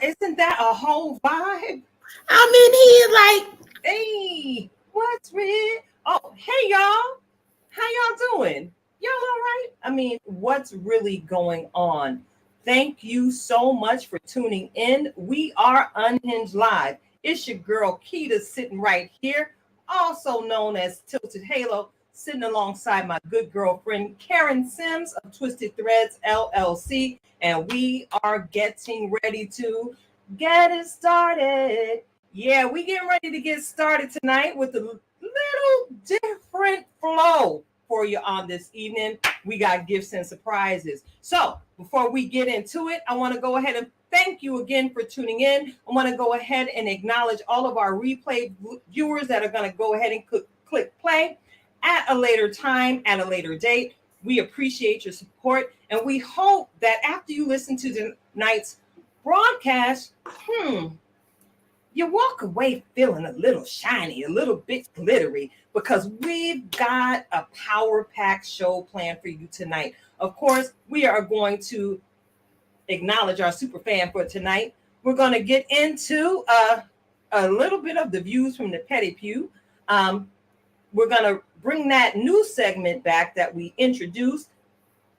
Isn't that a whole vibe? I'm in here like, hey, what's real? Oh, hey y'all. How y'all doing? Y'all all right? I mean, what's really going on? Thank you so much for tuning in. We are Unhinged Live. It's your girl Keita sitting right here, also known as Tilted Halo, sitting alongside my good girlfriend Karen Sims of Twisted Threads LLC. And we are getting ready to get it started. Yeah, we getting ready to get started tonight with a little different flow for you on this evening. We got gifts and surprises. So before we get into it, I want to go ahead and thank you again for tuning in. I want to go ahead and acknowledge all of our replay viewers that are going to go ahead and click play at a later time, at a later date. We appreciate your support, and we hope that after you listen to tonight's broadcast, you walk away feeling a little shiny, a little bit glittery, because we've got a power-packed show planned for you tonight. Of course, we are going to acknowledge our super fan for tonight. We're going to get into a little bit of the views from the Petty Pew. We're going to bring that new segment back that we introduced.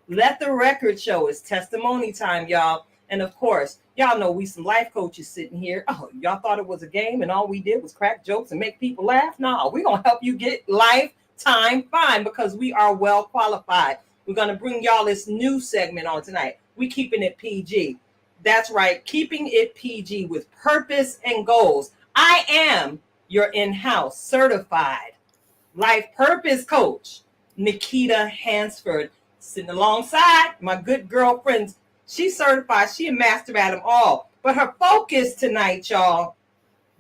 Let the record show. It's testimony time, y'all. And of course, y'all know we some life coaches sitting here. Oh, y'all thought it was a game and all we did was crack jokes and make people laugh? No, we're going to help you get lifetime fine because we are well qualified. We're going to bring y'all this new segment on tonight. We keeping it PG. That's right, keeping it PG with purpose and goals. I am your in-house certified life purpose coach, Nikita Hansford, sitting alongside my good girlfriends. She's certified. She a master at them all. But her focus tonight, y'all,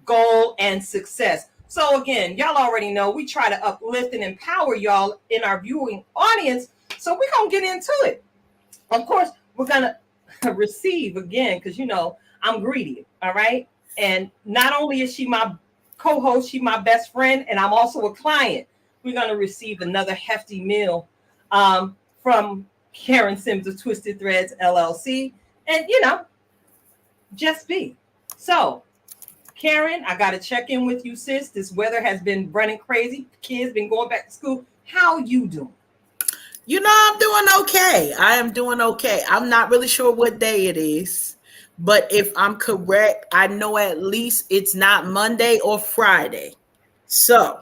goal and success. So again, y'all already know we try to uplift and empower y'all in our viewing audience. So we're going to get into it. Of course, we're going to receive again because, you know, I'm greedy. All right. And not only is she my co-host, she's my best friend, and I'm also a client. We're going to receive another hefty meal from Karen Sims of Twisted Threads LLC, and you know, just be. So, Karen, I got to check in with you, sis. This weather has been running crazy. Kids been going back to school. How you doing? You know, I'm doing okay. I am doing okay. I'm not really sure what day it is, but if I'm correct, I know at least it's not Monday or Friday. So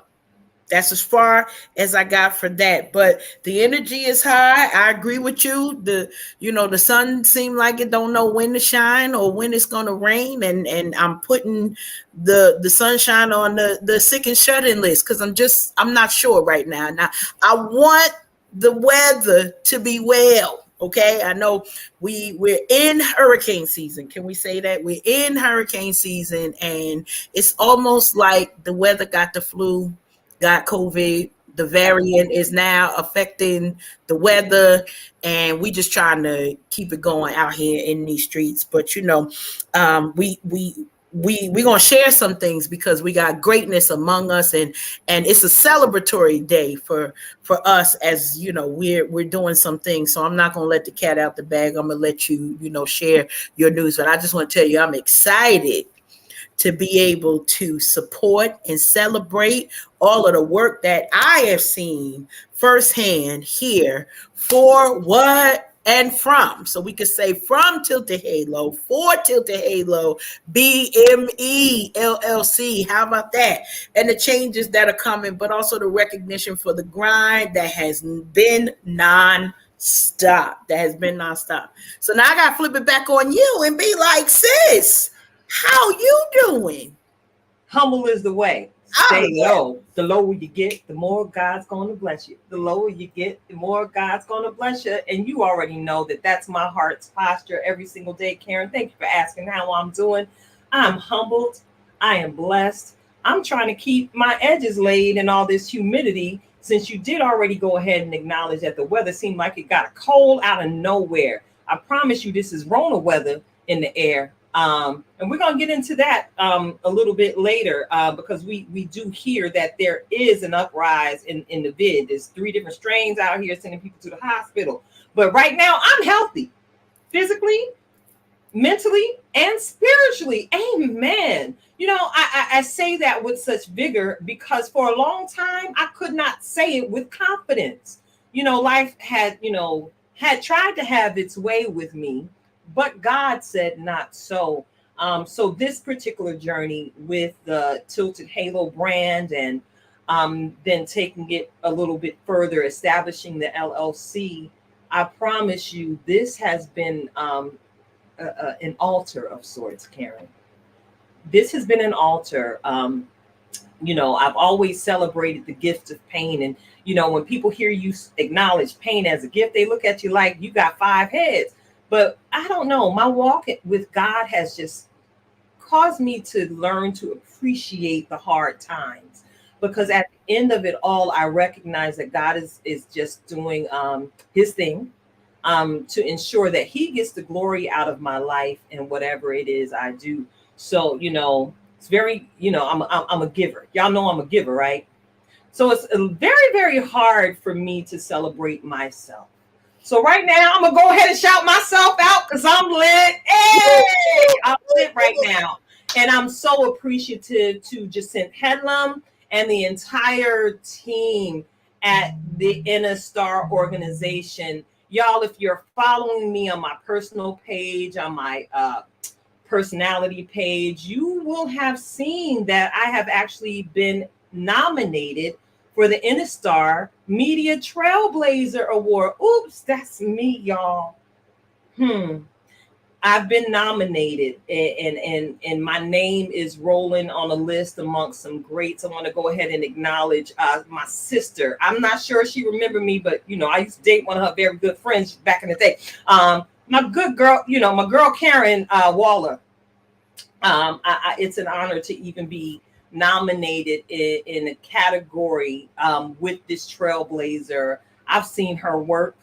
that's as far as I got for that. But the energy is high. I agree with you. The sun seems like it don't know when to shine or when it's gonna rain. And I'm putting the sunshine on the sick and shut-in list because I'm not sure right now. Now I want the weather to be well. Okay, I know we're in hurricane season. Can we say that? We're in hurricane season, and it's almost like the weather got the flu, got COVID. The variant is now affecting the weather, and we just trying to keep it going out here in these streets. But you know, we're gonna share some things because we got greatness among us, and it's a celebratory day for us, as you know, we're doing some things. So I'm not gonna let the cat out the bag. I'm gonna let you share your news. But I just want to tell you, I'm excited to be able to support and celebrate all of the work that I have seen firsthand here for what and from. So we could say from Tilted Halo, for Tilted Halo, BME LLC. How about that? And the changes that are coming, but also the recognition for the grind that has been nonstop. So now I got to flip it back on you and be like, sis, how you doing? Humble is the way. Stay yeah. low. The lower you get, the more God's going to bless you. The lower you get, the more God's going to bless you. And you already know that that's my heart's posture every single day. Karen, thank you for asking how I'm doing. I'm humbled. I am blessed. I'm trying to keep my edges laid in all this humidity, since you did already go ahead and acknowledge that the weather seemed like it got cold out of nowhere. I promise you, this is Rona weather in the air. And we're going to get into that a little bit later, because we do hear that there is an uprise in the vid. There's 3 different strains out here sending people to the hospital. But right now, I'm healthy, physically, mentally, and spiritually. Amen. You know, I say that with such vigor because for a long time, I could not say it with confidence. You know, life had tried to have its way with me, but God said not so. So this particular journey with the Tilted Halo brand, and then taking it a little bit further, establishing the LLC, I promise you, this has been an altar of sorts, Karen. This has been an altar. I've always celebrated the gift of pain. And, when people hear you acknowledge pain as a gift, they look at you like you got 5 heads. But I don't know. My walk with God has just caused me to learn to appreciate the hard times, because at the end of it all, I recognize that God is just doing his thing, to ensure that he gets the glory out of my life and whatever it is I do. So, it's very, I'm a giver. Y'all know I'm a giver, right? So it's very, very hard for me to celebrate myself. So right now, I'm going to go ahead and shout myself out because I'm lit. Hey, I'm lit right now. And I'm so appreciative to Jacint Headlam and the entire team at the Inner Star organization. Y'all, if you're following me on my personal page, on my personality page, you will have seen that I have actually been nominated for the Inner Star Media Trailblazer Award. Oops, that's me, y'all. I've been nominated, and my name is rolling on a list amongst some greats. I want to go ahead and acknowledge my sister. I'm not sure she remembered me, but I used to date one of her very good friends back in the day. My good girl, my girl Karen Waller. It's an honor to even be nominated in a category with this trailblazer. I've seen her work.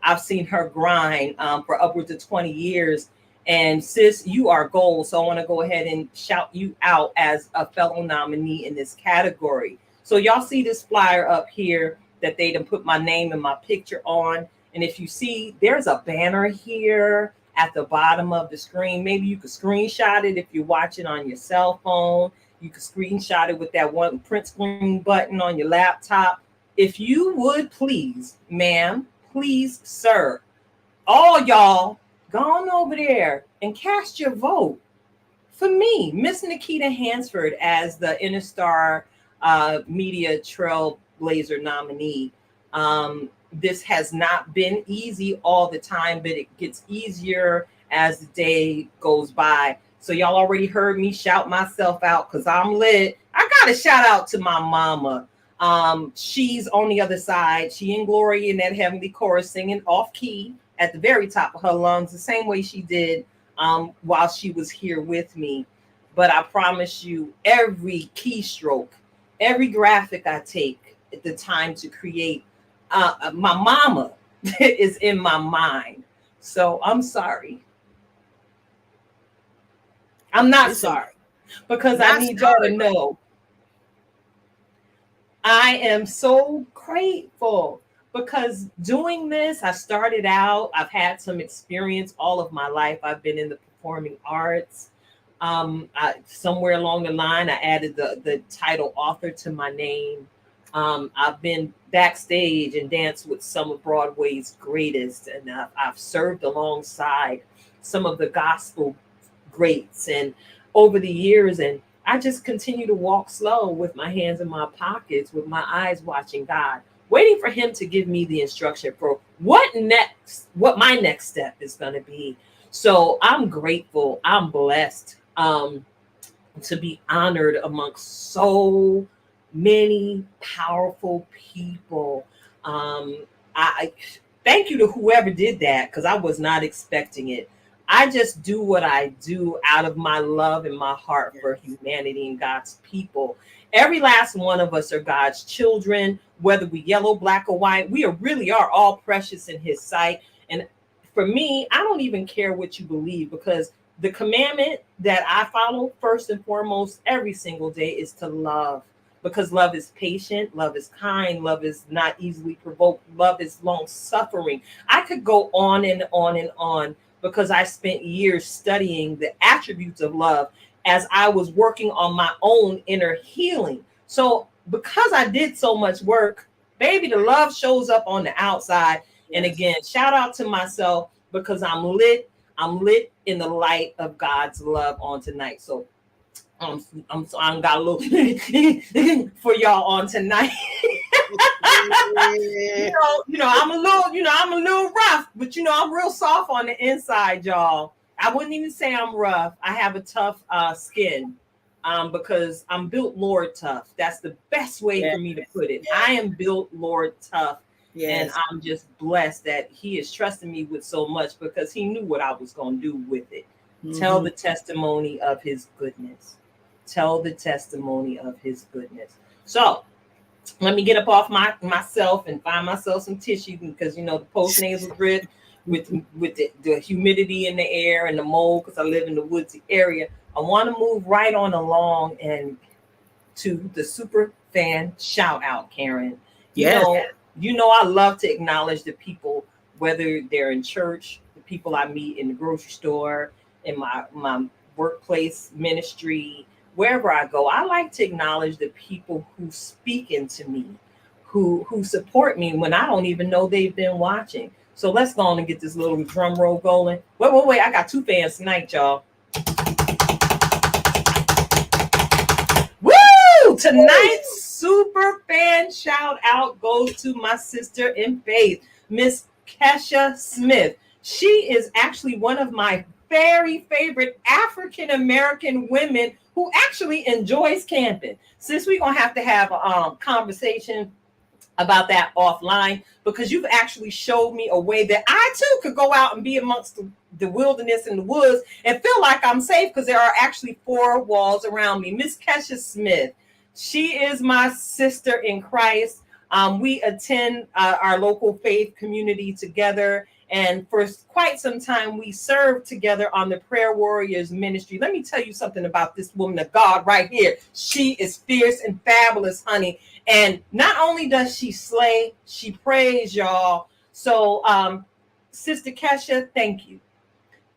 I've seen her grind for upwards of 20 years. And sis, you are gold. So I want to go ahead and shout you out as a fellow nominee in this category. So y'all see this flyer up here that they done put my name and my picture on. And if you see, there's a banner here at the bottom of the screen. Maybe you could screenshot it if you're watching on your cell phone. You could screenshot it with that one print screen button on your laptop. If you would please, ma'am, please, sir, all y'all, go on over there and cast your vote for me, Miss Nikita Hansford, as the Inner Star Media Trailblazer nominee. This has not been easy all the time, but it gets easier as the day goes by. So y'all already heard me shout myself out because I'm lit. I got to shout out to my mama. She's on the other side. She in glory in that heavenly chorus, singing off key at the very top of her lungs, the same way she did while she was here with me. But I promise you, every keystroke, every graphic I take at the time to create, my mama is in my mind. So I'm sorry. I'm not sorry, because I need y'all to know I am so grateful, because doing this, I started out, I've had some experience all of my life. I've been in the performing arts. Somewhere along the line, I added the title author to my name. I've been backstage and danced with some of Broadway's greatest, and I've served alongside some of the gospel greats and over the years, and I just continue to walk slow with my hands in my pockets, with my eyes watching God, waiting for him to give me the instruction for what my next step is going to be. So I'm grateful. I'm blessed to be honored amongst so many powerful people. I thank you to whoever did that because I was not expecting it. I just do what I do out of my love and my heart for humanity and God's people. Every last one of us are God's children, whether we yellow, black, or white. We really are all precious in His sight. And for me, I don't even care what you believe because the commandment that I follow first and foremost every single day is to love, because love is patient, love is kind, love is not easily provoked, love is long suffering. I could go on and on and on because I spent years studying the attributes of love as I was working on my own inner healing. So because I did so much work, baby, the love shows up on the outside. And again, shout out to myself because I'm lit. I'm lit in the light of God's love on tonight. So I'm got a little for y'all on tonight. I'm a little rough, but I'm real soft on the inside, y'all. I wouldn't even say I'm rough. I have a tough skin, because I'm built Lord tough. That's the best way for me to put it. I am built Lord tough. And I'm just blessed that He is trusting me with so much because He knew what I was going to do with it. Tell the testimony of His goodness. Tell the testimony of His goodness. So let me get up off myself and find myself some tissue because the post-nasal drip with the humidity in the air and the mold, because I live in the woodsy area. I want to move right on along and to the super fan shout out, Karen. I love to acknowledge the people, whether they're in church, the people I meet in the grocery store, in my workplace ministry, wherever I go. I like to acknowledge the people who speak into me, who support me when I don't even know they've been watching. So let's go on and get this little drum roll going. Wait. I got two fans tonight, y'all. Woo! Tonight's super fan shout out goes to my sister in faith, Miss Kesha Smith. She is actually one of my very favorite African American women who actually enjoys camping. Since we're gonna have to have a conversation about that offline, because you've actually showed me a way that I too could go out and be amongst the wilderness and the woods and feel like I'm safe because there are actually four walls around me. Miss Kesha Smith, she is my sister in Christ. We attend our local faith community together. And for quite some time, we served together on the Prayer Warriors ministry. Let me tell you something about this woman of God right here. She is fierce and fabulous, honey. And not only does she slay, she prays, y'all. So, Sister Kesha, thank you.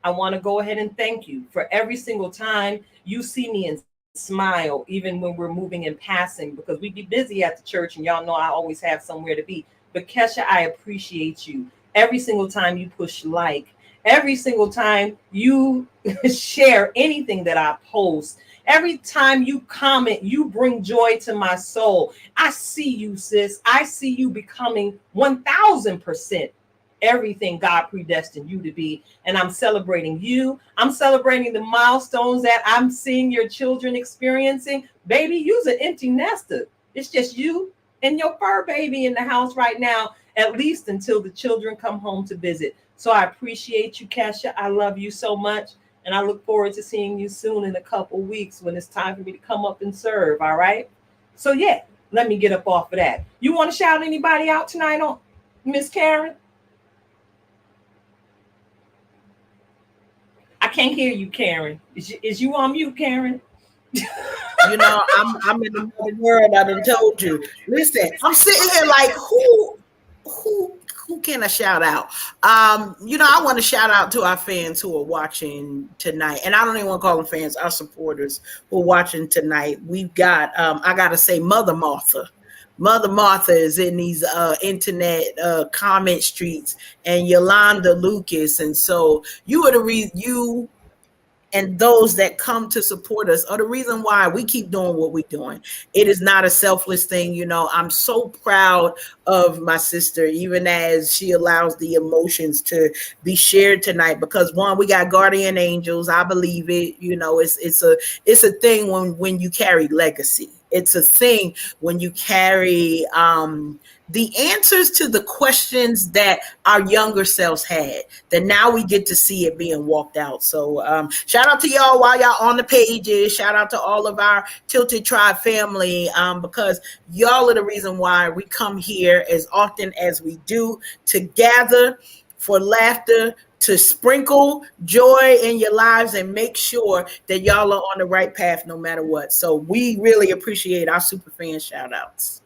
I want to go ahead and thank you for every single time you see me and smile, even when we're moving and passing, because we be busy at the church and y'all know I always have somewhere to be. But Kesha, I appreciate you. Every single time you push like, every single time you share anything that I post, every time you comment, you bring joy to my soul. I see you, sis. I see you becoming 1000% everything God predestined you to be. And I'm celebrating you. I'm celebrating the milestones that I'm seeing your children experiencing. Baby, you's an empty nester. It's just you and your fur baby in the house right now, at least until the children come home to visit. So I appreciate you, Kesha. I love you so much. And I look forward to seeing you soon in a couple weeks when it's time for me to come up and serve. All right. So yeah, let me get up off of that. You want to shout anybody out tonight on Miss Karen? I can't hear you, Karen. Is you on mute, Karen? I'm in the world. I done told you. Listen, I'm sitting here like, who can I shout out? I want to shout out to our fans who are watching tonight, and I don't even want to call them fans, our supporters who are watching tonight. We've got, I gotta say, Mother Martha. Mother Martha is in these internet comment streets, and Yolanda Lucas, and so you are you and those that come to support us are the reason why we keep doing what we're doing. It is not a selfless thing. I'm so proud of my sister, even as she allows the emotions to be shared tonight, because one, we got guardian angels. I believe it. It's a thing when you carry legacy. it's a thing when you carry the answers to the questions that our younger selves had, that now we get to see it being walked out. So shout out to y'all while y'all on the pages. Shout out to all of our Tilted Tribe family, because y'all are the reason why we come here as often as we do, to gather for laughter, to sprinkle joy in your lives and make sure that y'all are on the right path no matter what. So we really appreciate our super fan shout outs.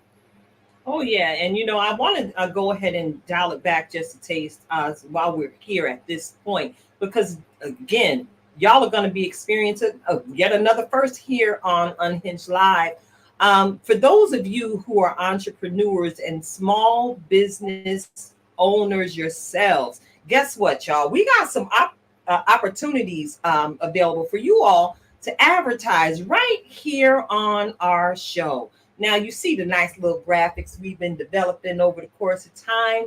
Oh yeah, and I want to go ahead and dial it back just a taste while we're here at this point, because again, y'all are going to be experiencing yet another first here on Unhinged Live. For those of you who are entrepreneurs and small business owners yourselves, guess what, y'all? We got some opportunities available for you all to advertise right here on our show. Now you see the nice little graphics we've been developing over the course of time.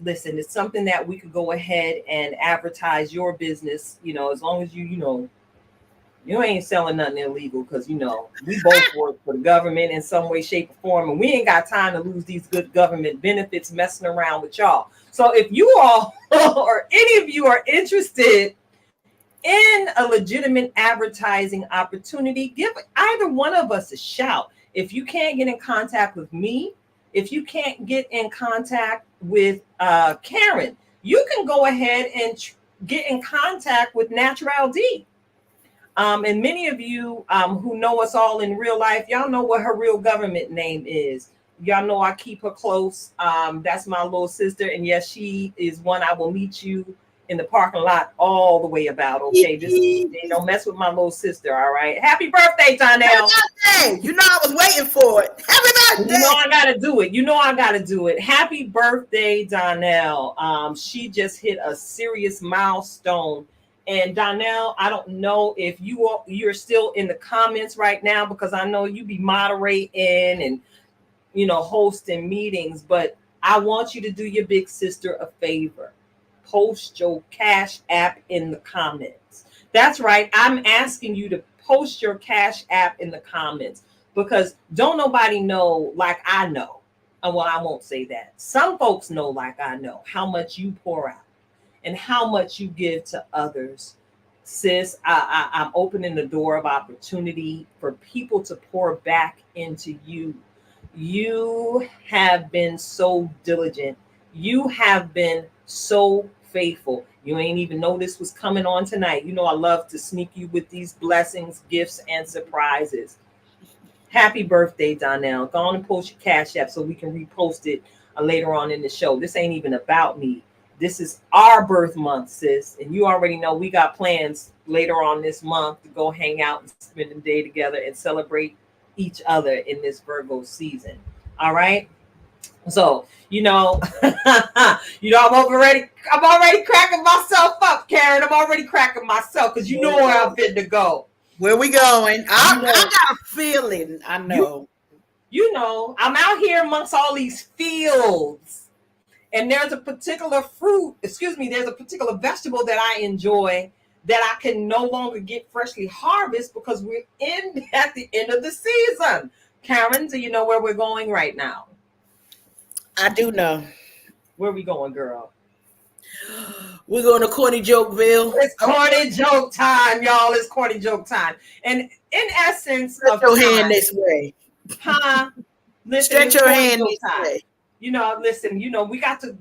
Listen, it's something that we could go ahead and advertise your business, as long as you ain't selling nothing illegal, because we both work for the government in some way, shape, or form, and we ain't got time to lose these good government benefits messing around with y'all. So if you all or any of you are interested in a legitimate advertising opportunity, give either one of us a shout. If you can't get in contact with me, if you can't get in contact with Karen, you can go ahead and get in contact with Natural D. And many of you who know us all in real life, y'all know what her real government name is. Y'all know I keep her close. That's my little sister. And yes, she is one I will meet you in the parking lot all the way about. Okay, they don't mess with my little sister. All right. Happy birthday, Donnell. Happy birthday. I was waiting for it. Happy birthday. I gotta do it. I gotta do it. Happy birthday, Donnell. She just hit a serious milestone. And Donnell, I don't know if you're still in the comments right now, because I know you be moderating and hosting meetings, but I want you to do your big sister a favor. Post your Cash App in the comments. That's right. I'm asking you to post your Cash App in the comments, because don't nobody know like I know. Well, I won't say that. Some folks know like I know how much you pour out and how much you give to others. Sis, I'm opening the door of opportunity for people to pour back into you. You have been so diligent. You have been so faithful. You ain't even know this was coming on tonight. I love to sneak you with these blessings, gifts, and surprises. Happy birthday, Donnell. Go on and post your Cash App so we can repost it later on in the show. This ain't even about me. This is our birth month, sis. And you already know we got plans later on this month to go hang out and spend the day together and celebrate each other in this Virgo season. All right. So, I'm already cracking myself up, Karen. I'm already cracking myself, because where I'm fitting to go. Where we going? I got a feeling. I know. I'm out here amongst all these fields, and there's a particular there's a particular vegetable that I enjoy that I can no longer get freshly harvested, because we're at the end of the season. Karen, do you know where we're going right now? I do know. Where we going, girl? We're going to Corny Jokeville. It's corny joke time, y'all. It's corny joke time. And in essence, stretch your hand this way. Listen, stretch your hand this way. Listen,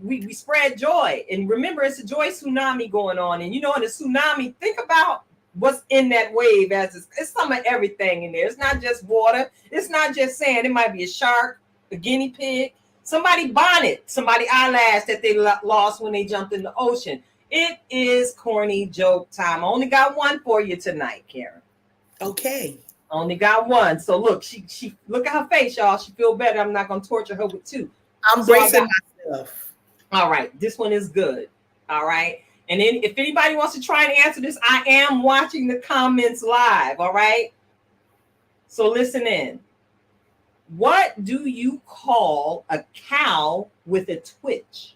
we spread joy. And remember, it's a joy tsunami going on. And in a tsunami, think about what's in that wave, as it's some of everything in there. It's not just water. It's not just sand. It might be a shark, a guinea pig, somebody bonnet, somebody eyelash that they lost when they jumped in the ocean. It is corny joke time. I only got one for you tonight, Karen. Okay. Only got one. So look, she look at her face, y'all. She feel better. I'm not gonna torture her with two. I'm bracing myself. All right, this one is good. All right. And then if anybody wants to try and answer this, I am watching the comments live. All right. So listen in. What do you call a cow with a twitch?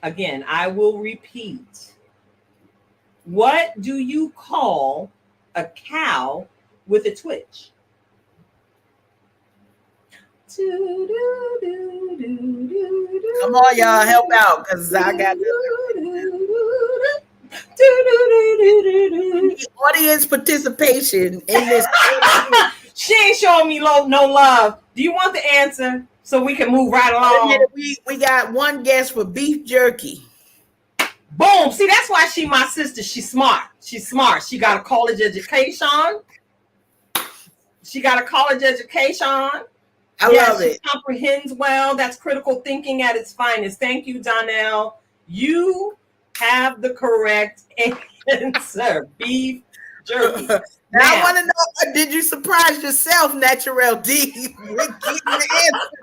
Again, I will repeat. What do you call a cow with a twitch? Come on, y'all, help out because I got audience participation in this. She ain't showing me no love. Do you want the answer so we can move right along? We got one guess for beef jerky. Boom. See, that's why she my sister. She's smart. She's smart. She got a college education. She got a college education. I love it. She comprehends well. That's critical thinking at its finest. Thank you, Donnell. You have the correct answer. Beef jerky. Now, I want to know, did you surprise yourself, Natural D, with getting the answer?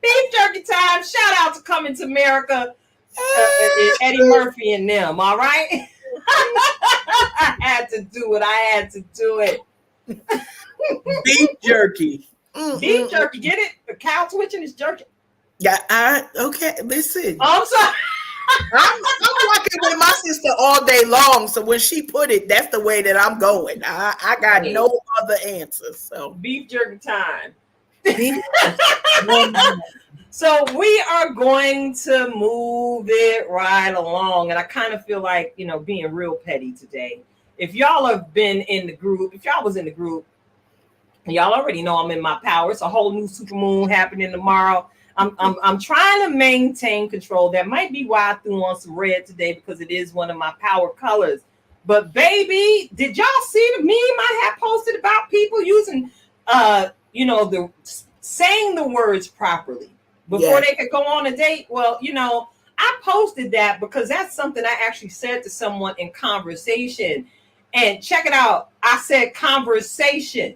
Beef jerky time. Shout out to Coming to America, Eddie Murphy and them. All right. I had to do it. I had to do it. Beef jerky. Beef jerky. Get it? The cow twitching is jerky. Yeah. Okay. Listen. I'm sorry. I'm working with my sister all day long, so when she put it, that's the way that I'm going. I got no other answer. So beef jerky time. So we are going to move it right along, and I kind of feel like, you know, being real petty today. If y'all have been in the group, if y'all was in the group, y'all already know I'm in my power. It's a whole new supermoon happening tomorrow. I'm trying to maintain control. That might be why I threw on some red today, because it is one of my power colors. But baby, did y'all see the meme I had posted about people using the saying the words properly before they could go on a date? Well, you know, I posted that because that's something I actually said to someone in conversation. And check it out. I said conversation.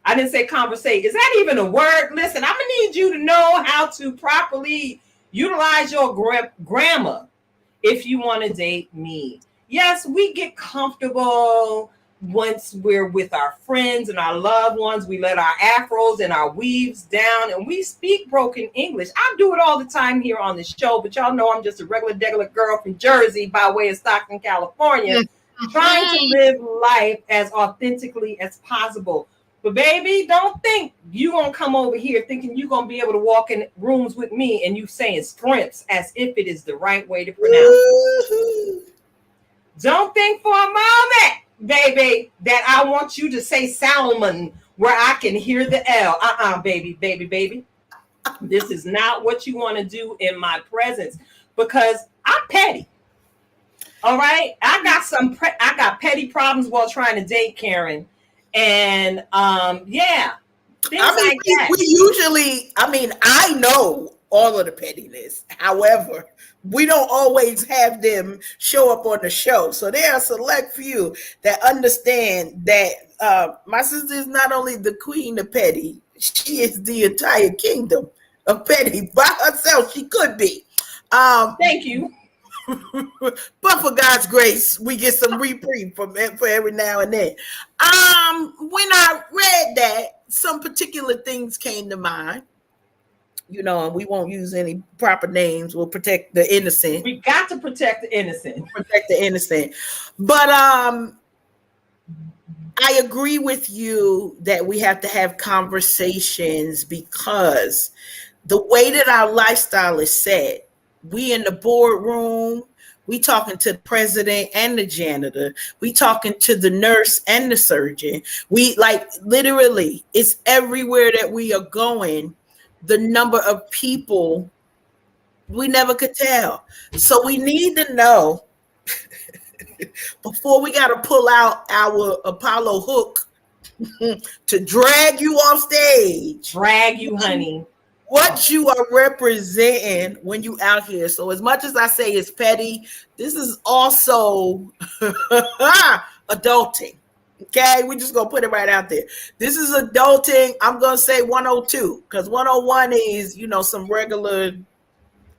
I didn't say conversate. Is that even a word? Listen, I'm going to need you to know how to properly utilize your grammar if you want to date me. Yes, we get comfortable once we're with our friends and our loved ones. We let our afros and our weaves down and we speak broken English. I do it all the time here on the show, but y'all know I'm just a regular girl from Jersey by way of Stockton, California, trying to live life as authentically as possible. But baby, don't think you're going to come over here thinking you're going to be able to walk in rooms with me and you saying scrimps as if it is the right way to pronounce it. Don't think for a moment, baby, that I want you to say salmon where I can hear the L. Baby. This is not what you want to do in my presence, because I'm petty. All right? I got petty problems while trying to date Karen. And we usually, I know all of the pettiness. However, we don't always have them show up on the show. So there are a select few that understand that my sister is not only the queen of petty, she is the entire kingdom of petty by herself. She could be. Thank you. But for God's grace, we get some reprieve for every now and then. When I read that, some particular things came to mind. You know, and we won't use any proper names. We'll protect the innocent. We got to protect the innocent. Protect the innocent. But I agree with you that we have to have conversations, because the way that our lifestyle is set, we in the boardroom, we talking to the president and the janitor, we talking to the nurse and the surgeon. We literally, it's everywhere that we are going. The number of people, we never could tell. So we need to know before we got to pull out our Apollo hook to drag you off stage. Drag you, honey. What you are representing when you out here. So as much as I say it's petty, this is also adulting. Okay, we just gonna put it right out there. This is adulting. I'm gonna say 102, because 101 is, you know, some regular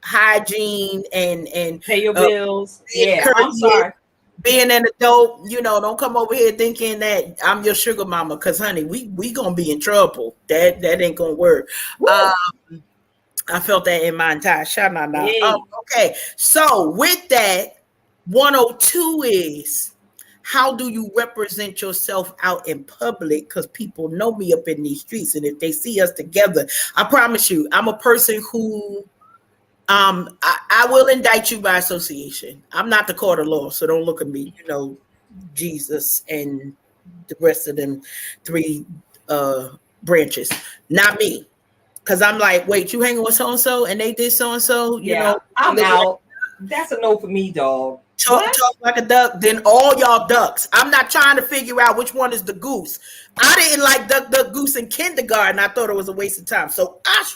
hygiene and pay your bills. Yeah, I'm sorry. Being an adult, you know, don't come over here thinking that I'm your sugar mama, because honey, we gonna be in trouble. That ain't gonna work. I felt that in my entire shana. Okay, so with that, 102 is, how do you represent yourself out in public? Because people know me up in these streets, and if they see us together, I promise you, I'm a person who I will indict you by association. I'm not the court of law, so don't look at me. You know, Jesus and the rest of them three uh branches. Not me. Cause I'm like, wait, you hanging with so and so and they did so and so, you Yeah, know, I'm out. That's a no for me, dog. What? talk like a duck, then all y'all ducks. I'm not trying to figure out which one is the goose. I didn't like Duck Goose in kindergarten. I thought it was a waste of time. So I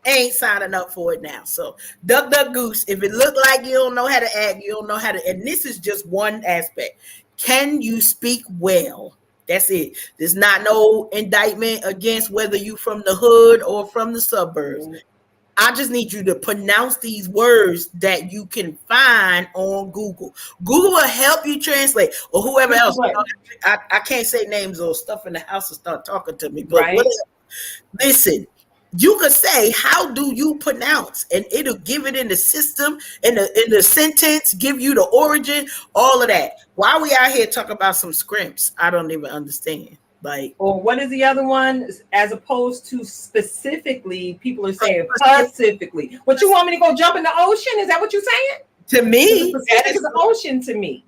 ain't signing up for it now. So Duck Goose, if it look like you don't know how to act, you don't know how to, and this is just one aspect. Can you speak well? That's it. There's not no indictment against whether you from the hood or from the suburbs. I just need you to pronounce these words that you can find on Google. Google will help you translate, or whoever else. I can't say names or stuff in the house will start talking to me, but whatever. Listen, you could say, how do you pronounce? And it'll give it in the system, in the sentence, give you the origin, all of that. Why are we out here talking about some scrimps? I don't even understand. Like, or what is the other one? As opposed to specifically, people are saying specifically. What, you want me to go jump in the ocean? Is that what you're saying? To me, that is the ocean to me.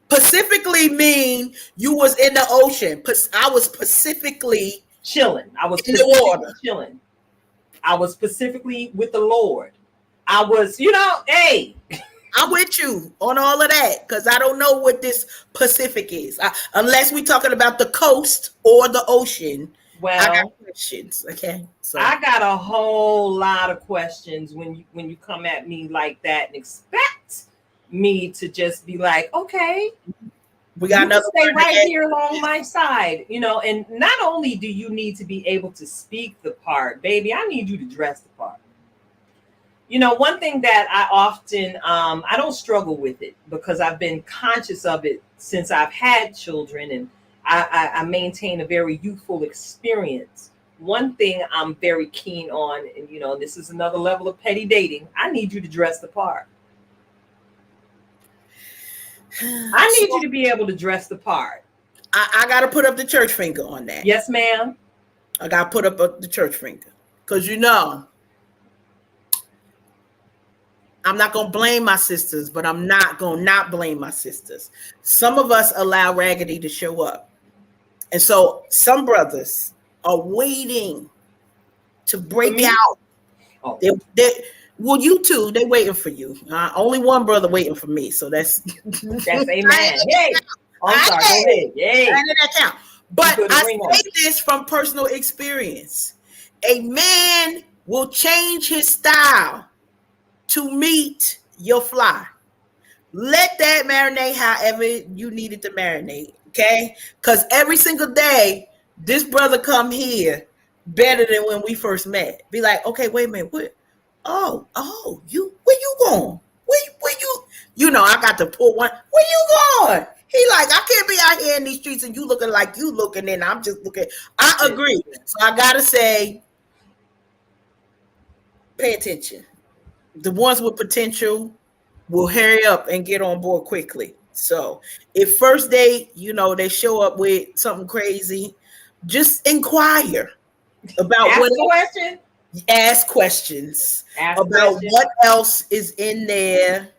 Pacifically mean you was in the ocean. I was specifically chilling. I was in the water chilling. I was specifically with the Lord. I was, you know, hey. I'm with you on all of that because I don't know what this Pacific is. Unless we're talking about the coast or the ocean. Well, I got questions. Okay, so I got a whole lot of questions when you come at me like that and expect me to just be like, okay, we got another. Stay right here along my side, you know. And not only do you need to be able to speak the part, baby, I need you to dress the part. You know, one thing that I often, I don't struggle with it because I've been conscious of it since I've had children, and I maintain a very youthful experience. One thing I'm very keen on, and you know, this is another level of petty dating, I need you to dress the part. I need you to be able to dress the part. I got to put up the church finger on that. Yes, ma'am. I got to put up the church finger because, you know, I'm not going to blame my sisters, but I'm not going to not blame my sisters. Some of us allow raggedy to show up. And so some brothers are waiting to break out. Oh. Well, you too, they're waiting for you. Only one brother waiting for me. So that's amen. Yay. I'm sorry, go ahead. Yay. That count. But I say this from personal experience. A man will change his style to meet your fly. Let that marinate however you need it to marinate, okay? Because every single day, this brother come here better than when we first met. Be like, okay, wait a minute, what? Oh, you, where you going? Where you know, I got to pull one. Where you going? He like, I can't be out here in these streets and you looking like you looking, and I'm just looking. I agree. So I gotta say, pay attention. The ones with potential will hurry up and get on board quickly. So if first date, you know, they show up with something crazy, just inquire about ask questions about what else is in there.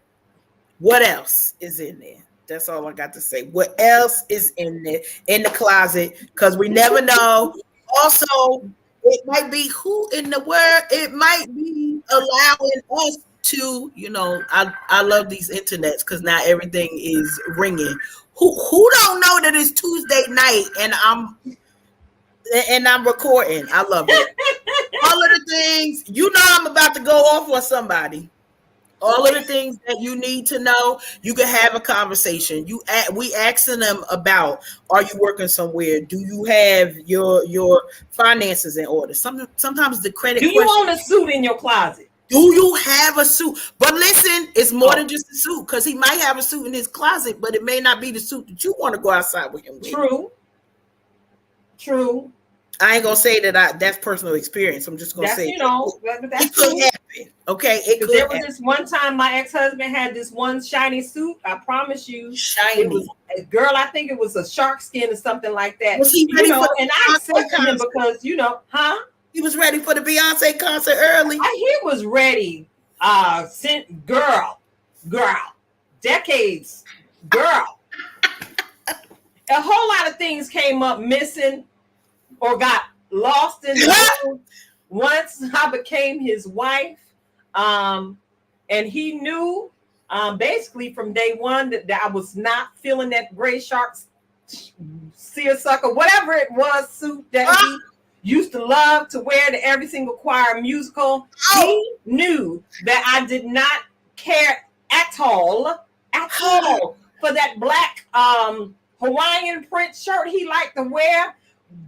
What else is in there? That's all I got to say. What else is in there in the closet? Because we never know. Also, it might be who in the world. It might be allowing us to, you know, I love these internets because now everything is ringing. Who don't know that it's Tuesday night and I'm recording? I love it. All of the things, you know, I'm about to go off on somebody. All of the things that you need to know, you can have a conversation. We asking them about, are you working somewhere? Do you have your finances in order? Sometimes the credit. Do you own a suit in your closet? Do you have a suit? But listen, it's more than just a suit, because he might have a suit in his closet, but it may not be the suit that you want to go outside with him with. True. I ain't gonna say that that's personal experience. I'm just gonna say, you know, that's true. Okay, it Because could there was happen. this one time my ex-husband had this one shiny suit. I promise you, it was Shiny. a girl. I think it was a shark skin or something like that. Was he ready for the And I Beyonce accepted him concert? because huh? He was ready for the Beyonce concert early. He was ready. Sent girl, decades, girl. A whole lot of things came up missing or got lost in the room once I became his wife. And he knew basically from day one that I was not feeling that gray shark seersucker, whatever it was, suit that he used to love to wear to every single choir musical. He knew that I did not care at all for that black Hawaiian print shirt he liked to wear,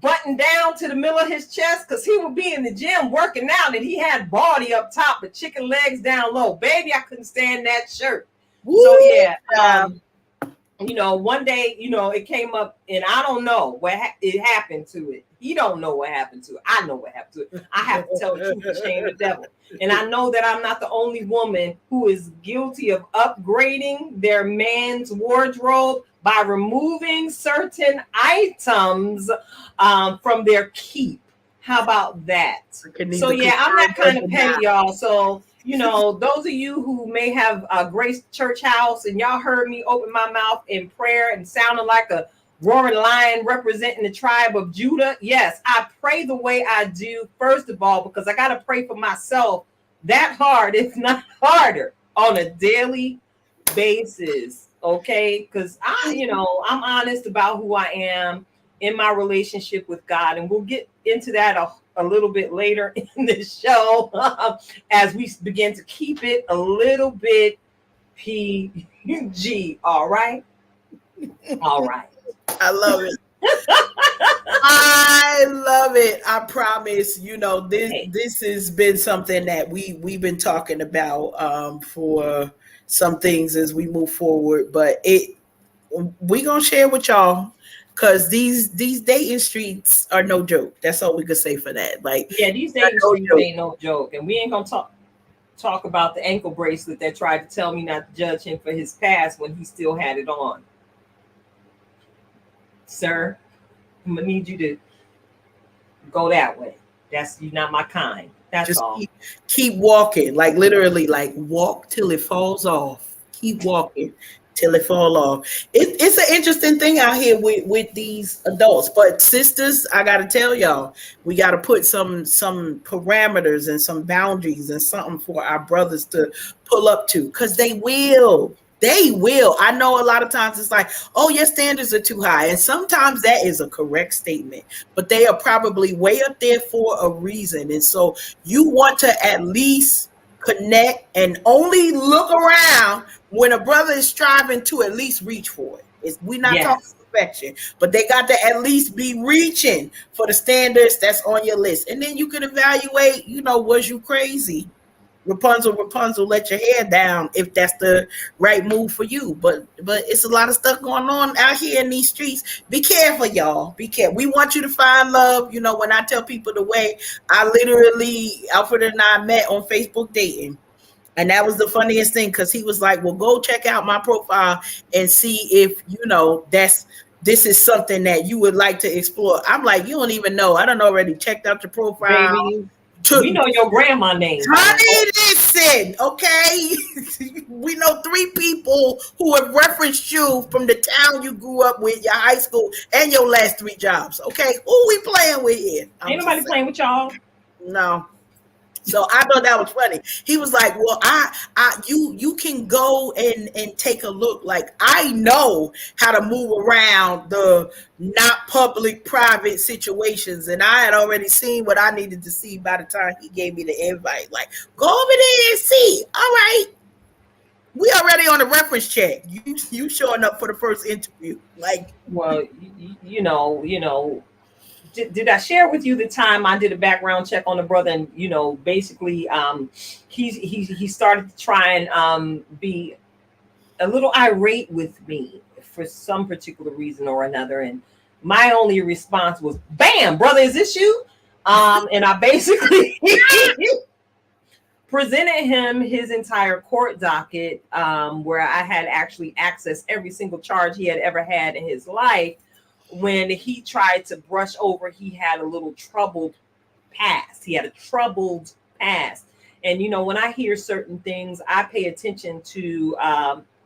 buttoned down to the middle of his chest, because he would be in the gym working out and he had body up top but chicken legs down low. Baby, I couldn't stand that shirt. Woo! So yeah, one day, it came up, and I don't know what it happened to it. He don't know what happened to it. I know what happened to it. I have to tell the truth to shame the devil. And I know that I'm not the only woman who is guilty of upgrading their man's wardrobe by removing certain items from their keep. How about that? So yeah, I'm that kind of petty, y'all. So those of you who may have Grace Church House and y'all heard me open my mouth in prayer and sounding like a roaring lion representing the tribe of Judah. Yes, I pray the way I do, first of all, because I got to pray for myself that hard, if not harder, on a daily basis. Okay, because I'm honest about who I am in my relationship with God, and we'll get into that a little bit later in the show as we begin to keep it a little bit PG. All right. I love it. I love it. I promise. This has been something that we've been talking about for some things as we move forward, but we gonna share with y'all, because these dating streets are no joke. That's all we could say for that. Like, yeah, these dating streets ain't no joke, and we ain't gonna talk about the ankle bracelet that tried to tell me not to judge him for his past when he still had it on. Sir, I'm gonna need you to go that way. You're not my kind. That's just all. Keep walking, like literally, like walk till it falls off. Keep walking till it fall off. It's an interesting thing out here with these adults. But sisters, I gotta tell y'all, we gotta put some parameters and some boundaries and something for our brothers to pull up to, because they will. I know a lot of times it's like, oh, your standards are too high. And sometimes that is a correct statement, but they are probably way up there for a reason. And so you want to at least connect and only look around when a brother is striving to at least reach for it. We're not talking perfection, but they got to at least be reaching for the standards that's on your list. And then you can evaluate, was you crazy? Rapunzel, let your hair down if that's the right move for you. But it's a lot of stuff going on out here in these streets. Be careful, y'all. Be careful. We want you to find love. When I tell people the way, Alfred and I met on Facebook dating. And that was the funniest thing, because he was like, well, go check out my profile and see if, this is something that you would like to explore. I'm like, you don't even know. I done already checked out your profile. Baby, we know your grandma name. Honey, listen, okay? We know 3 people who have referenced you from the town you grew up with, your high school, and your last 3 jobs, okay? Who we playing with here? Ain't nobody playing with y'all. No. So I thought that was funny. He was like, well, you can go and take a look. Like, I know how to move around the not public, private situations. And I had already seen what I needed to see by the time he gave me the invite. Like, go over there and see. All right. We already on the reference check. You showing up for the first interview. Like, well, did I share with you the time I did a background check on the brother, and basically he started to try and be a little irate with me for some particular reason or another, and my only response was, "Bam, brother, is this you?" And I basically presented him his entire court docket, where I had actually accessed every single charge he had ever had in his life. When he tried to brush over, he had a little troubled past. He had a troubled past. And, you know, when I hear certain things, I pay attention to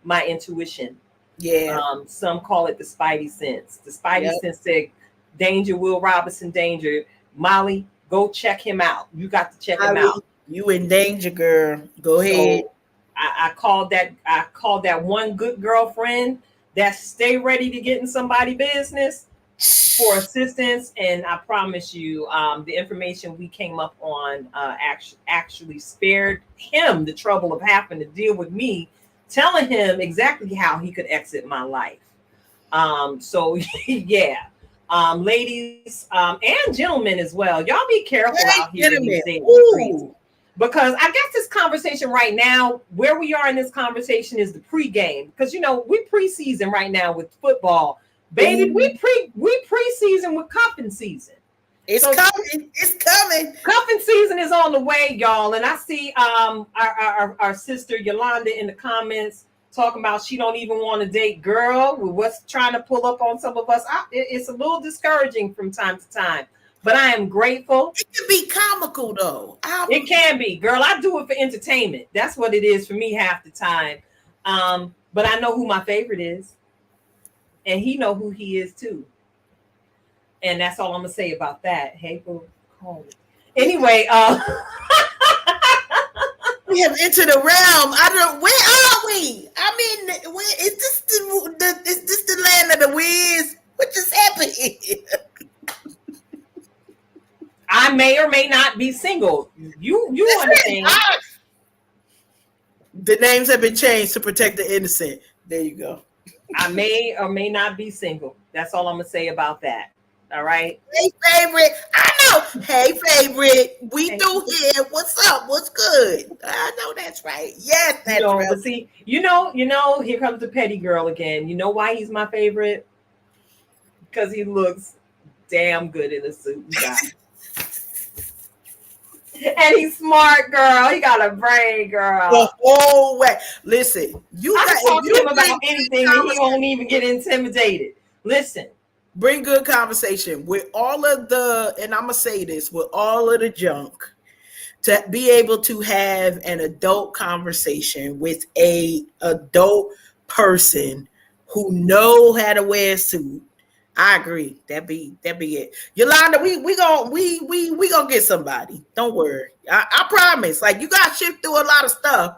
my intuition. Yeah. Some call it the spidey sense. The spidey Yep. sense said, danger, Will Robinson, danger. Molly, go check him out. You got to check him out. You in danger, girl. Go ahead. I called that one good girlfriend that stay ready to get in somebody's business for assistance, and I promise you, the information we came up on actually spared him the trouble of having to deal with me telling him exactly how he could exit my life. So yeah, ladies and gentlemen as well, y'all be careful out here in these dating streets. Because I guess this conversation right now, where we are in this conversation is the pregame. Because, you know, we preseason right now with football. Baby, we preseason with cuffing season. It's coming. It's coming. Cuffing season is on the way, y'all. And I see our sister Yolanda in the comments talking about she don't even want to date girl with what's trying to pull up on some of us. It's a little discouraging from time to time. But I am grateful. It can be comical, though. It can be, girl. I do it for entertainment. That's what it is for me half the time. But I know who my favorite is, and he know who he is too. And that's all I'm gonna say about that. Hey, boo, call me. Anyway, we have entered a realm. I don't. Where are we? I mean, where is this? Is this the land of the Wiz? What just happened here? I may or may not be single. You understand? The names have been changed to protect the innocent. There you go. I may or may not be single. That's all I'm gonna say about that. All right. Hey, favorite. I know. Hey, favorite. We do here. What's up? What's good? I know that's right. Yes, that's right. But see, you know, here comes the petty girl again. You know why he's my favorite? Because he looks damn good in a suit. And he's smart, girl. He got a brain, girl. The whole way. Listen, I can talk to him about anything and he won't even get intimidated. Listen. Bring good conversation with all of the, and I'm going to say this, with all of the junk, to be able to have an adult conversation with a adult person who know how to wear a suit. I agree. That be it. Yolanda, we gonna get somebody. Don't worry. I promise. Like, you gotta shift through a lot of stuff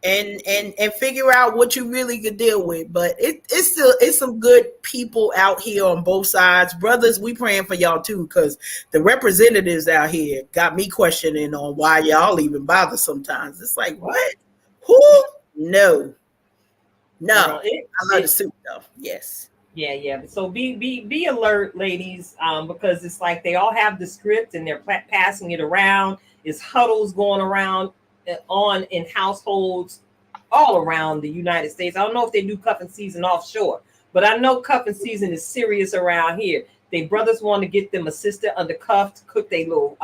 and figure out what you really could deal with. But it's some good people out here on both sides. Brothers, we praying for y'all too, because the representatives out here got me questioning on why y'all even bother sometimes. It's like, what? Who? No. Well, I love the suit though. Yes. Yeah. So be alert, ladies, because it's like they all have the script and they're passing it around. It's huddles going around in households all around the United States. I don't know if they do cuffing season offshore, but I know cuffing season is serious around here. They brothers want to get them a sister under cuff to cook their little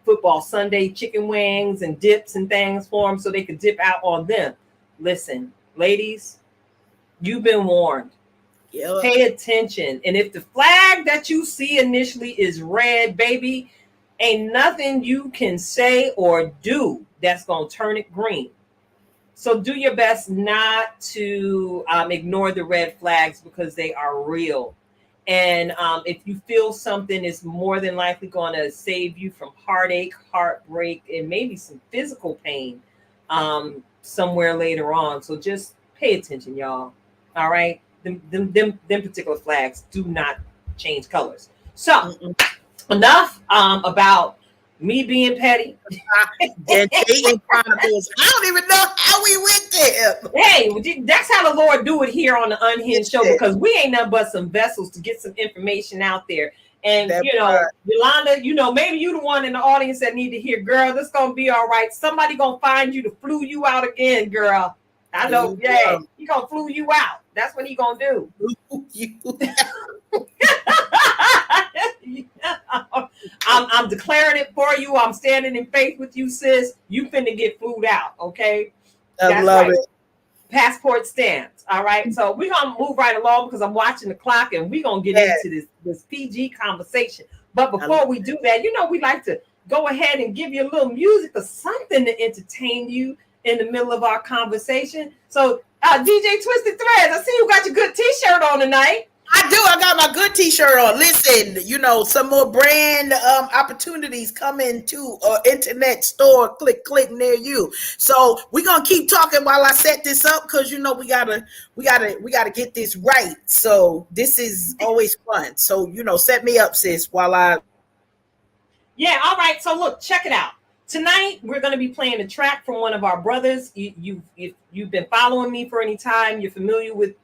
football Sunday chicken wings and dips and things for them so they could dip out on them. Listen, ladies, you've been warned. Yep. Pay attention. And if the flag that you see initially is red, baby, ain't nothing you can say or do that's going to turn it green. So do your best not to ignore the red flags because they are real. And if you feel something is more than likely going to save you from heartache, heartbreak, and maybe some physical pain somewhere later on. So just pay attention, y'all. All right. Them particular flags do not change colors. So enough about me being petty. And dating chronicles. I don't even know how we went there. Hey, that's how the Lord do it here on the Unhinged show, because we ain't nothing but some vessels to get some information out there. And Yolanda, maybe you the one in the audience that need to hear, girl, this gonna be all right. Somebody gonna find you to flew you out again, girl. I know, yeah. He gonna flew you out. That's what he gonna do. I'm declaring it for you. I'm standing in faith with you, sis. You finna get food out, okay? I That's love right. it. Passport stamps. All right. So we're gonna move right along because I'm watching the clock and we're gonna get Yeah, into this PG conversation. But I love before we do that, we like to go ahead and give you a little music or something to entertain you in the middle of our conversation. So DJ Twisted Threads, I see you got your good t-shirt on tonight. I do. I got my good T-shirt on. Listen, some more brand opportunities coming to internet store. Click near you. So we're gonna keep talking while I set this up because we gotta get this right. So this is always fun. So set me up, sis, while I. Yeah, all right. So look, check it out. Tonight we're going to be playing a track from one of our brothers. If you've been following me for any time, you're familiar with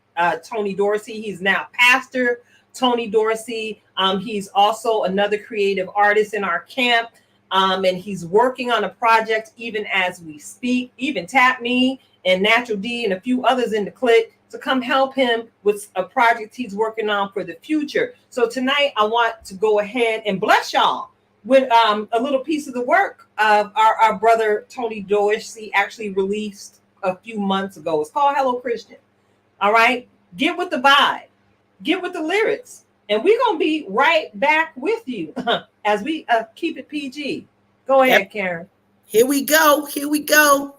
Tony Dorsey. He's now Pastor Tony Dorsey. He's also another creative artist in our camp, and he's working on a project even as we speak. Even Tap Me and Natural D and a few others in the clique to come help him with a project he's working on for the future. So tonight I want to go ahead and bless y'all with a little piece of the work of our brother Tony Dorsey actually released a few months ago. It's called Hello Christian. All right. Get with the vibe. Get with the lyrics. And we're going to be right back with you as we keep it PG. Go ahead, Yep. Karen. Here we go. Here we go.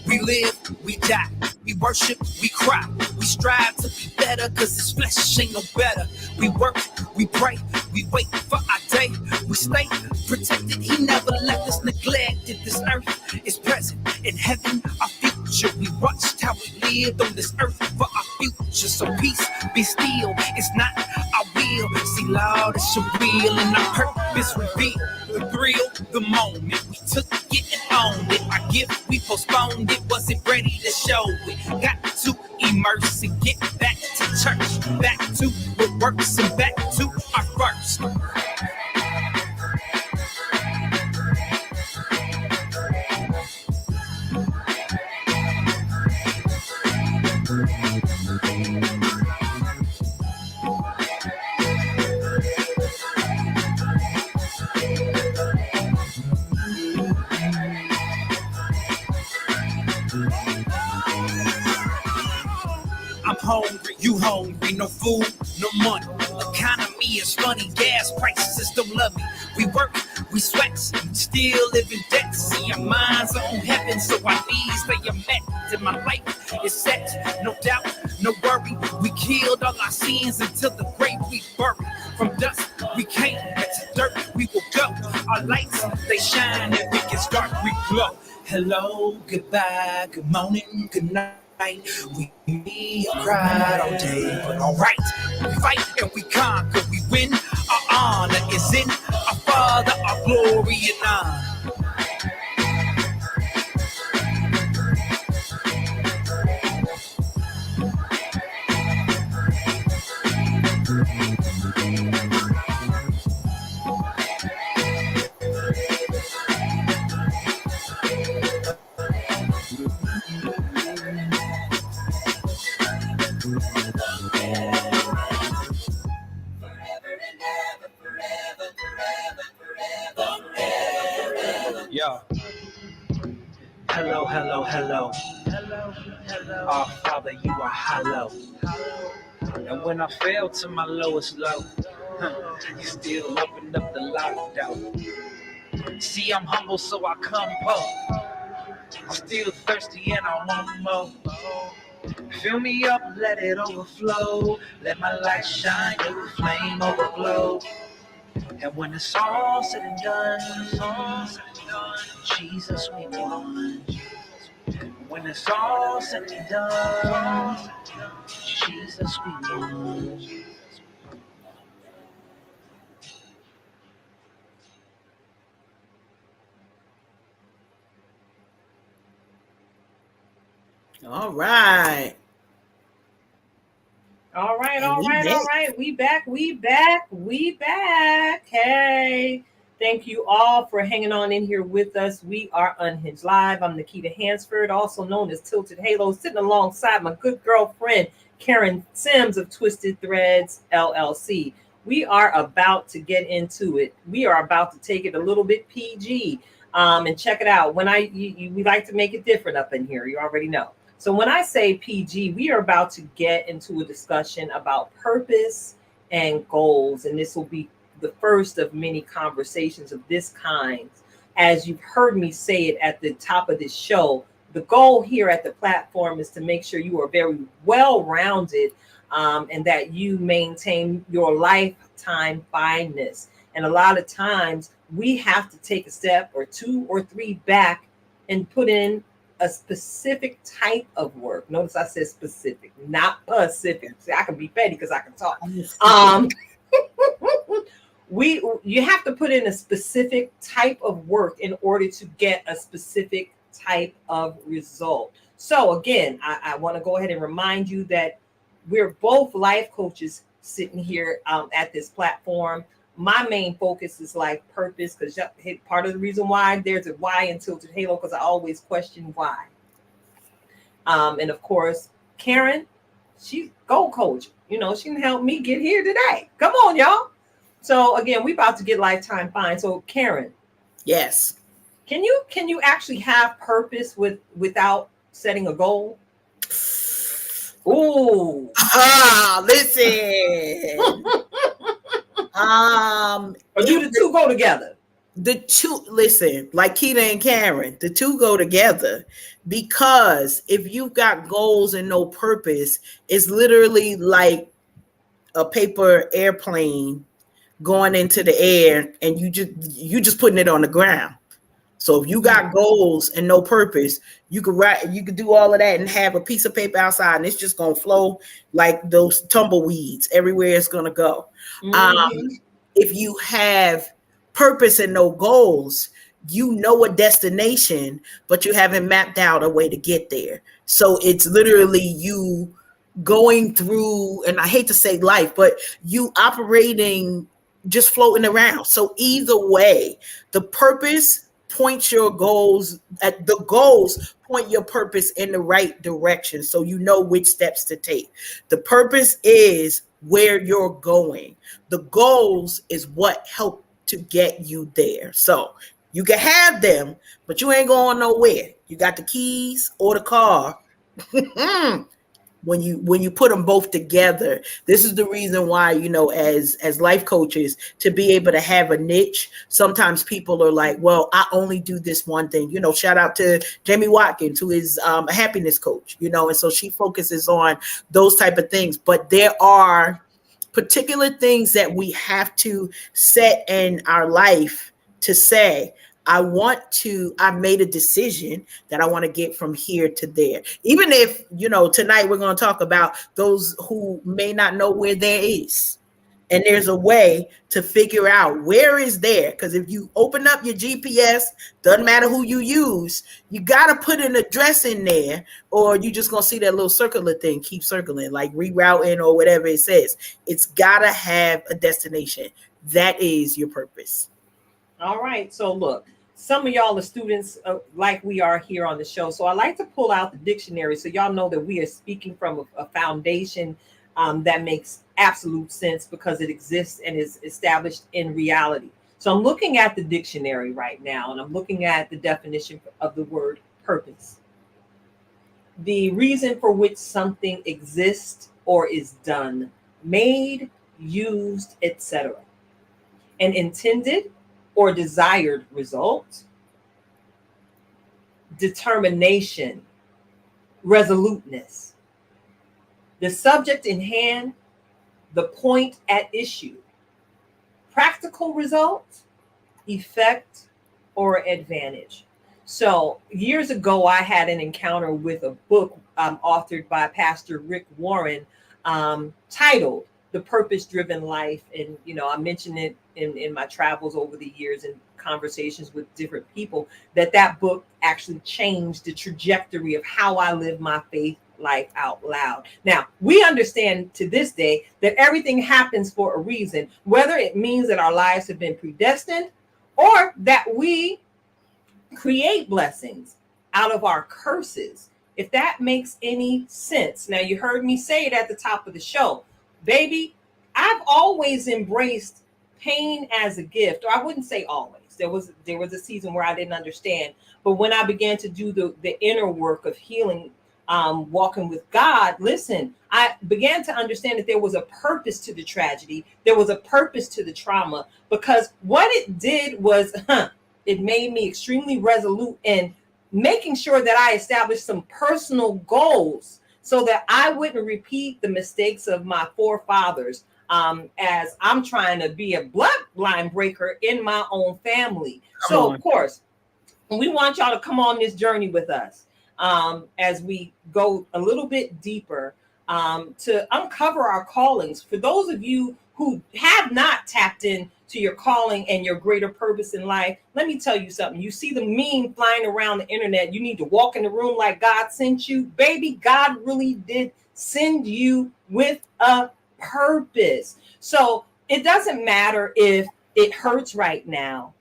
We live, we die, we worship, we cry. We strive to be better, cause this flesh ain't no better. We work, we pray, we wait for our day. We stay protected, he never left us neglected. This earth is present, in heaven our future. We watched how we lived on this earth for our future. So peace, be still, it's not our will. See, Lord, it's your will and our purpose revealed. The thrill, the moment we took it and owned it. Our gift, we postponed it, wasn't ready to show it. Got to immerse and get back to church, back to what works and back to our first. I'm hungry, you hungry, no food, no money. Economy is funny, gas prices don't love me. We work, we sweat, still live in debt. See, our minds are on heaven, so our needs they are met. And my life is set, no doubt, no worry. We killed all our sins until the grave we buried. From dust we came, and to dirt we will go. Our lights, they shine, and it gets dark, we glow. Hello, goodbye, good morning, good night. We may have cried all day, but alright. We fight and we conquer, we win. Our honor is in our Father, our glory and honor. Yo. Hello, hello, hello. Our Father, you are hollow. And when I fell to my lowest low, you still opened up the lockdown. See, I'm humble, so I come up. I'm still thirsty and I want more. Fill me up, let it overflow. Let my light shine, let the flame overflow. And when it's all said and done, Jesus, we won. When it's all said and done, Jesus, we won. All right. All right, And all we right, all back. right. We back, we back, we back. Hey, thank you all for hanging on in here with us. We are Unhinged Live. I'm Nikita Hansford, also known as Tilted Halo, sitting alongside my good girlfriend, Karen Sims of Twisted Threads LLC. We are about to get into it. We are about to take it a little bit PG, and check it out. When we like to make it different up in here. You already know. So when I say PG, we are about to get into a discussion about purpose and goals. And this will be the first of many conversations of this kind. As you've heard me say it at the top of this show, the goal here at the platform is to make sure you are very well-rounded, and that you maintain your lifetime fineness. And a lot of times we have to take a step or two or three back and put in a specific type of work. Notice I said specific, not Pacific. See, I can be petty because I can talk. You have to put in a specific type of work in order to get a specific type of result. So again, I want to go ahead and remind you that we're both life coaches sitting here at this platform. My main focus is life purpose, because part of the reason why there's a why in Tilted Halo, because I always question why. And of course, Karen, she's goal coach. You know, she can help me get here today. Come on, y'all. So again, we about to get lifetime fine. So Karen, Yes. can you actually have purpose without setting a goal? Ooh. Listen. Or do the two go together? The two, listen, like Keita and Karen, the two go together, because if you've got goals and no purpose, it's literally like a paper airplane going into the air and you just putting it on the ground. So if you got goals and no purpose, you could do all of that and have a piece of paper outside and it's just gonna flow like those tumbleweeds everywhere it's gonna go. Mm-hmm. If you have purpose and no goals, you know a destination, but you haven't mapped out a way to get there. So it's literally you going through, and I hate to say life, but you operating just floating around. So either way, the purpose points your goals at the goals point your purpose in the right direction, so you know which steps to take. The purpose is where you're going. The goals is what help to get you there. So you can have them, but you ain't going nowhere. You got the keys or the car. When you put them both together, this is the reason why, you know, as life coaches, to be able to have a niche. Sometimes people are like, well, I only do this one thing. You know, shout out to Jamie Watkins, who is a happiness coach, you know, and so she focuses on those type of things. But there are particular things that we have to set in our life to say, I've made a decision that I want to get from here to there. Even if, you know, tonight we're going to talk about those who may not know where there is. And there's a way to figure out where is there. Because if you open up your GPS, doesn't matter who you use, you got to put an address in there, or you just going to see that little circular thing keep circling, like rerouting or whatever it says. It's got to have a destination. That is your purpose. All right. So look, some of y'all are students like we are here on the show. So I like to pull out the dictionary so y'all know that we are speaking from a foundation that makes absolute sense because it exists and is established in reality. So I'm looking at the dictionary right now, and I'm looking at the definition of the word purpose. The reason for which something exists or is done, made, used, etc. An intended or desired result, determination, resoluteness, the subject in hand, the point at issue, practical result, effect, or advantage. So years ago, I had an encounter with a book authored by Pastor Rick Warren, titled "The Purpose Driven Life." And I mentioned it in my travels over the years and conversations with different people, that book actually changed the trajectory of how I live my faith life out loud. Now, we understand to this day that everything happens for a reason, whether it means that our lives have been predestined or that we create blessings out of our curses, if that makes any sense. Now, you heard me say it at the top of the show, baby. I've always embraced pain as a gift, or I wouldn't say always. There was a season where I didn't understand, but when I began to do the inner work of healing, walking with God, listen, I began to understand that there was a purpose to the tragedy. There was a purpose to the trauma, because what it did was, it made me extremely resolute in making sure that I established some personal goals so that I wouldn't repeat the mistakes of my forefathers, as I'm trying to be a bloodline breaker in my own family. So, of course, we want y'all to come on this journey with us, as we go a little bit deeper, to uncover our callings. For those of you who have not tapped in to your calling and your greater purpose in life, let me tell you something. You see the meme flying around the internet, you need to walk in the room like God sent you. Baby, God really did send you with a purpose. So it doesn't matter if it hurts right now.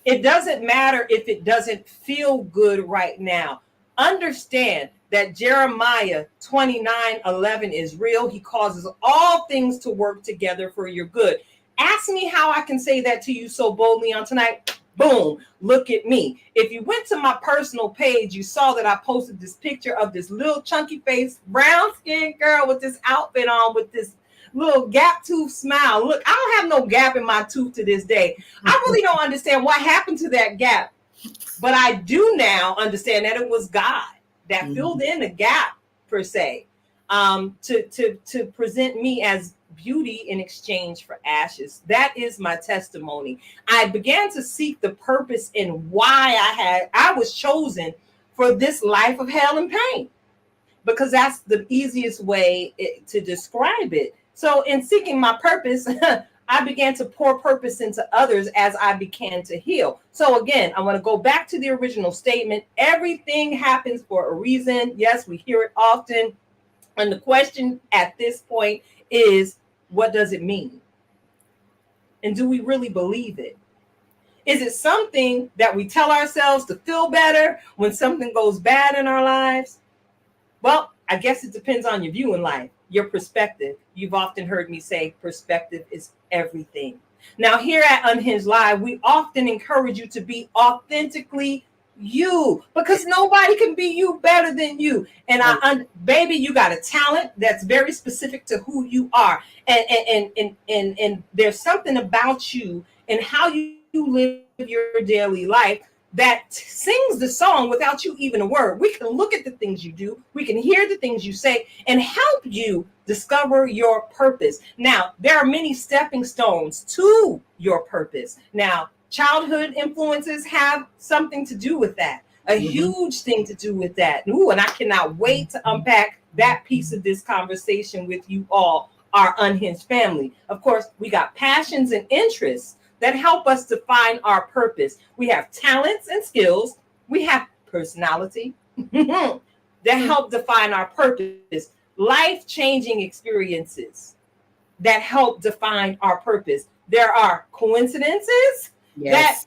It doesn't matter if it doesn't feel good right now. Understand that Jeremiah 29:11 is real. He causes all things to work together for your good. Ask me how I can say that to you so boldly on tonight. Boom, look at me. If you went to my personal page, you saw that I posted this picture of this little chunky face, brown skinned girl with this outfit on, with this little gap tooth smile. Look, I don't have no gap in my tooth to this day. I really don't understand what happened to that gap, but I do now understand that it was God that filled in the gap, per se, to present me as beauty in exchange for ashes. That is my testimony. I began to seek the purpose in why I was chosen for this life of hell and pain, because that's the easiest way to describe it. So in seeking my purpose, I began to pour purpose into others as I began to heal. So again, I want to go back to the original statement. Everything happens for a reason. Yes, we hear it often. And the question at this point is, what does it mean? And do we really believe it? Is it something that we tell ourselves to feel better when something goes bad in our lives? Well, I guess it depends on your view in life, your perspective. You've often heard me say perspective is everything. Now, here at Unhinged Live, we often encourage you to be authentically you, because nobody can be you better than you. And baby, you got a talent that's very specific to who you are. And there's something about you and how you live your daily life that sings the song without you even a word. We can look at the things you do, we can hear the things you say, and help you discover your purpose. Now, there are many stepping stones to your purpose. Now, childhood influences have something to do with that, a huge thing to do with that. Ooh, and I cannot wait to unpack that piece of this conversation with you all, our Unhinged family. Of course, we got passions and interests that help us define our purpose. We have talents and skills. We have personality that help define our purpose. Life-changing experiences that help define our purpose. There are coincidences that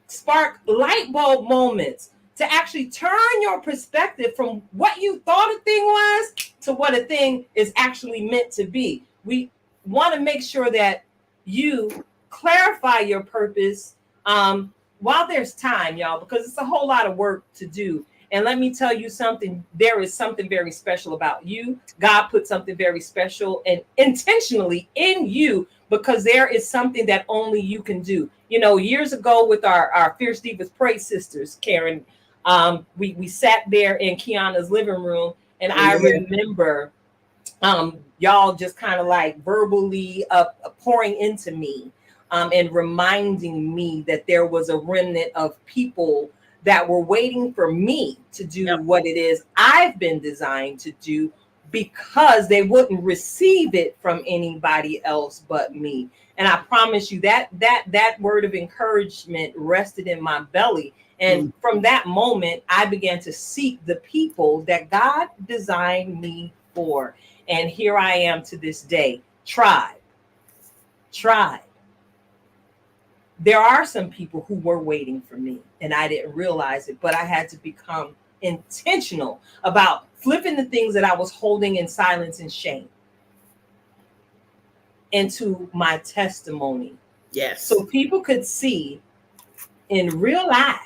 spark light bulb moments to actually turn your perspective from what you thought a thing was to what a thing is actually meant to be. We want to make sure that you clarify your purpose while there's time, y'all, because it's a whole lot of work to do. And let me tell you something, there is something very special about you. God put something very special and intentionally in you, because there is something that only you can do. You know, years ago with our Fierce Divas Praise sisters, Karen, we sat there in Kiana's living room, and I remember y'all just kind of like verbally pouring into me and reminding me that there was a remnant of people that were waiting for me to do Yep. what it is I've been designed to do, because they wouldn't receive it from anybody else but me. And I promise you that that word of encouragement rested in my belly. And from that moment, I began to seek the people that God designed me for. And here I am to this day. Tribe. There are some people who were waiting for me, and I didn't realize it, but I had to become intentional about flipping the things that I was holding in silence and shame into my testimony. Yes. So people could see in real life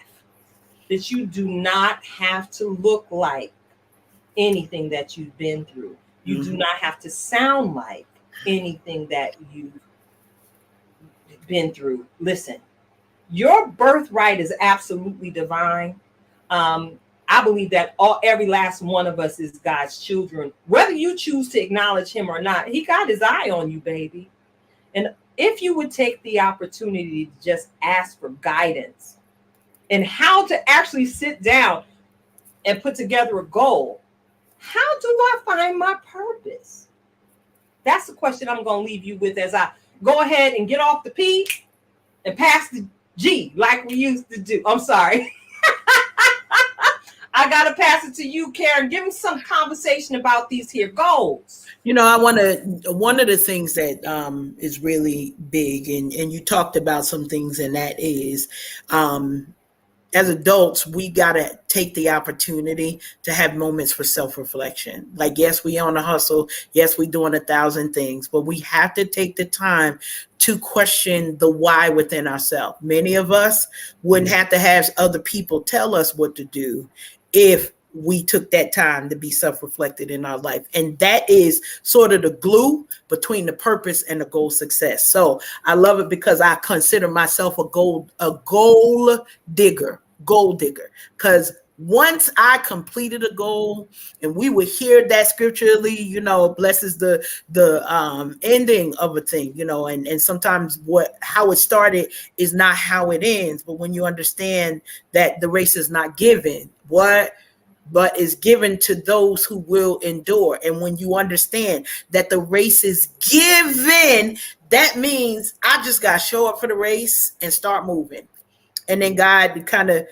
that you do not have to look like anything that you've been through. You do not have to sound like anything that you've been through. Listen, your birthright is absolutely divine. I believe that every last one of us is God's children. Whether you choose to acknowledge him or not, he got his eye on you, baby. And if you would take the opportunity to just ask for guidance and how to actually sit down and put together a goal, how do I find my purpose? That's the question I'm going to leave you with as I go ahead and get off the P and pass the G like we used to do. I'm sorry. I got to pass it to you, Karen. Give me some conversation about these here goals. You know, one of the things that is really big, and you talked about some things, and that is, as adults, we got to take the opportunity to have moments for self-reflection. Like, yes, we on a hustle. Yes, we doing 1,000 things, but we have to take the time to question the why within ourselves. Many of us wouldn't have to have other people tell us what to do if we took that time to be self-reflected in our life. And that is sort of the glue between the purpose and the goal success. So I love it because I consider myself a goal digger, because once I completed a goal, and we would hear that scripturally, you know, blesses the ending of a thing, you know, and sometimes how it started is not how it ends. But when you understand that the race is not given, but is given to those who will endure. And when you understand that the race is given, that means I just got to show up for the race and start moving. And then God kind of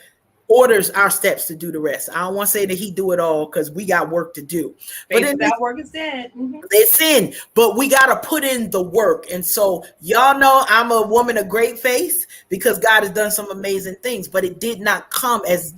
orders our steps to do the rest. I don't want to say that he do it all, because we got work to do. Faith but that work is dead. It's in, but we got to put in the work. And so y'all know I'm a woman of great faith, because God has done some amazing things, but it did not come as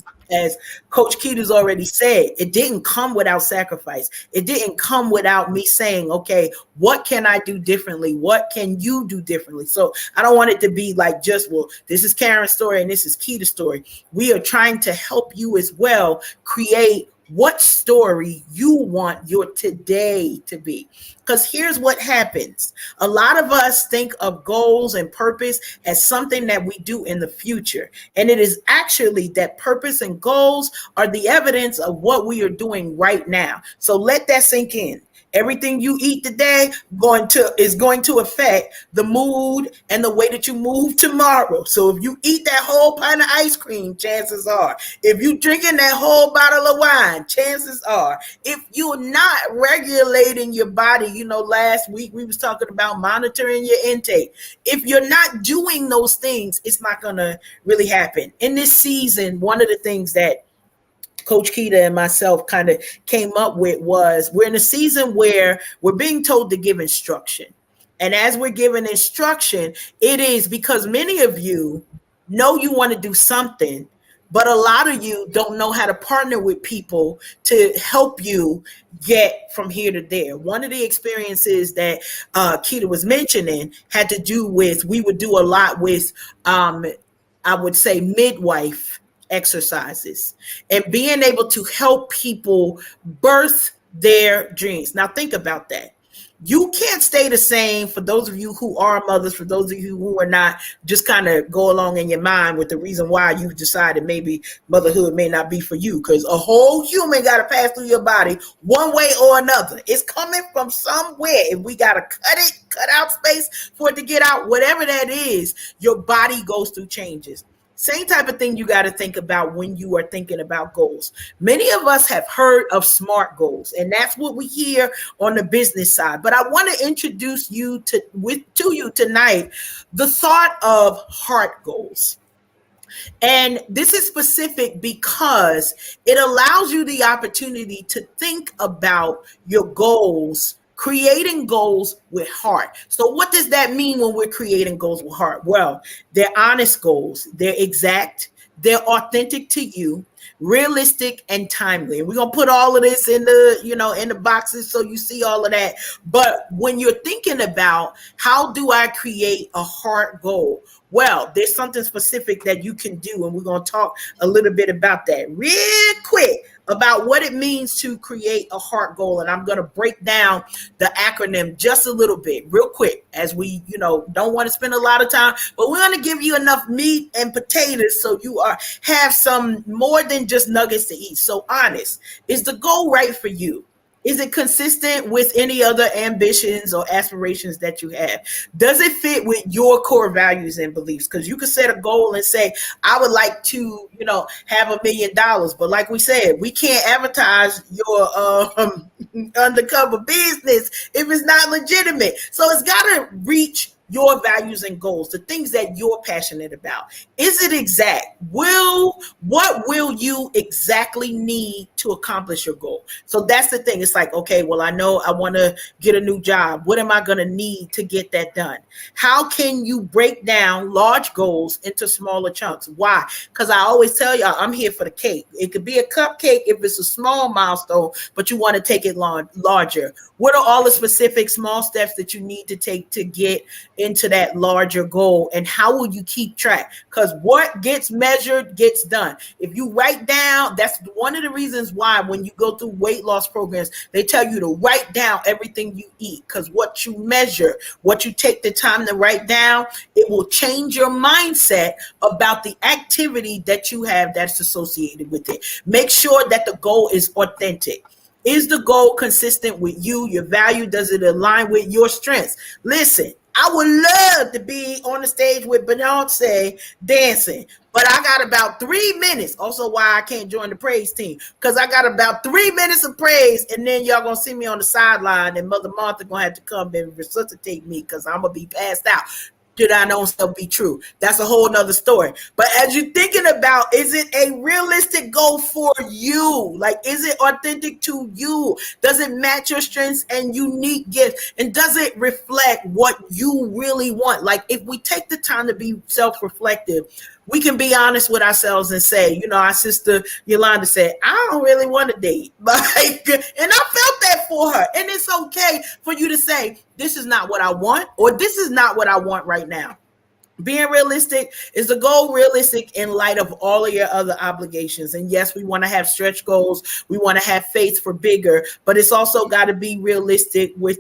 Coach Keita's already said, it didn't come without sacrifice. It didn't come without me saying, okay, what can I do differently? What can you do differently? So I don't want it to be like just, well, this is Karen's story and this is Keita's story. We are trying to help you as well create what story you want your today to be. Because here's what happens. A lot of us think of goals and purpose as something that we do in the future. And it is actually that purpose and goals are the evidence of what we are doing right now. So let that sink in. Everything you eat today is going to affect the mood and the way that you move tomorrow. So if you eat that whole pint of ice cream, chances are. If you drinking that whole bottle of wine, chances are. If you're not regulating your body, you know, last week we was talking about monitoring your intake. If you're not doing those things, it's not going to really happen. In this season, one of the things that Coach Keita and myself kind of came up with was, we're in a season where we're being told to give instruction. And as we're giving instruction, it is because many of you know you want to do something, but a lot of you don't know how to partner with people to help you get from here to there. One of the experiences that Keita was mentioning had to do with, we would do a lot with, I would say, midwife exercises and being able to help people birth their dreams. Now think about that. You can't stay the same. For those of you who are mothers, for those of you who are not, just kind of go along in your mind with the reason why you decided maybe motherhood may not be for you, because a whole human got to pass through your body one way or another. It's coming from somewhere. If we got to cut out space for it to get out, whatever that is, your body goes through changes. Same type of thing you got to think about when you are thinking about goals. Many of us have heard of SMART goals, and that's what we hear on the business side. But I want to introduce to you tonight the thought of heart goals. And this is specific because it allows you the opportunity to think about your goals, creating goals with heart. So, what does that mean when we're creating goals with heart? Well, they're honest goals, they're exact, they're authentic to you, realistic and timely. And we're gonna put all of this in the boxes so you see all of that. But when you're thinking about how do I create a heart goal? Well, there's something specific that you can do, and we're going to talk a little bit about that real quick about what it means to create a heart goal. And I'm going to break down the acronym just a little bit real quick as we, don't want to spend a lot of time, but we're going to give you enough meat and potatoes so you have some more than just nuggets to eat. So honest, is the goal right for you? Is it consistent with any other ambitions or aspirations that you have? Does it fit with your core values and beliefs? Because you could set a goal and say, I would like to, have $1 million. But like we said, we can't advertise your undercover business if it's not legitimate. So it's got to reach your values and goals, the things that you're passionate about. Is it exact? What will you exactly need to accomplish your goal? So that's the thing. It's like, okay, well, I know I want to get a new job. What am I going to need to get that done? How can you break down large goals into smaller chunks? Why? Because I always tell y'all, I'm here for the cake. It could be a cupcake if it's a small milestone, but you want to take it larger. What are all the specific small steps that you need to take to get into that larger goal, and how will you keep track? Because what gets measured gets done. If you write down, that's one of the reasons why when you go through weight loss programs, they tell you to write down everything you eat, because what you measure, what you take the time to write down, it will change your mindset about the activity that you have that's associated with it. Make sure that the goal is authentic. Is the goal consistent with you, your value? Does it align with your strengths? Listen, I would love to be on the stage with Beyonce dancing, but I got about 3 minutes. Also why I can't join the praise team, because I got about 3 minutes of praise, and then y'all gonna see me on the sideline, and Mother Martha gonna have to come and resuscitate me because I'm gonna be passed out. Did I know stuff be true? That's a whole nother story. But as you're thinking about, is it a realistic goal for you? Like, is it authentic to you? Does it match your strengths and unique gifts? And does it reflect what you really want? Like, if we take the time to be self-reflective, we can be honest with ourselves and say, our sister Yolanda said, I don't really want to date. And I felt that for her. And it's okay for you to say, this is not what I want, or this is not what I want right now. Being realistic, is the goal realistic in light of all of your other obligations? And yes, we want to have stretch goals. We want to have faith for bigger, but it's also got to be realistic with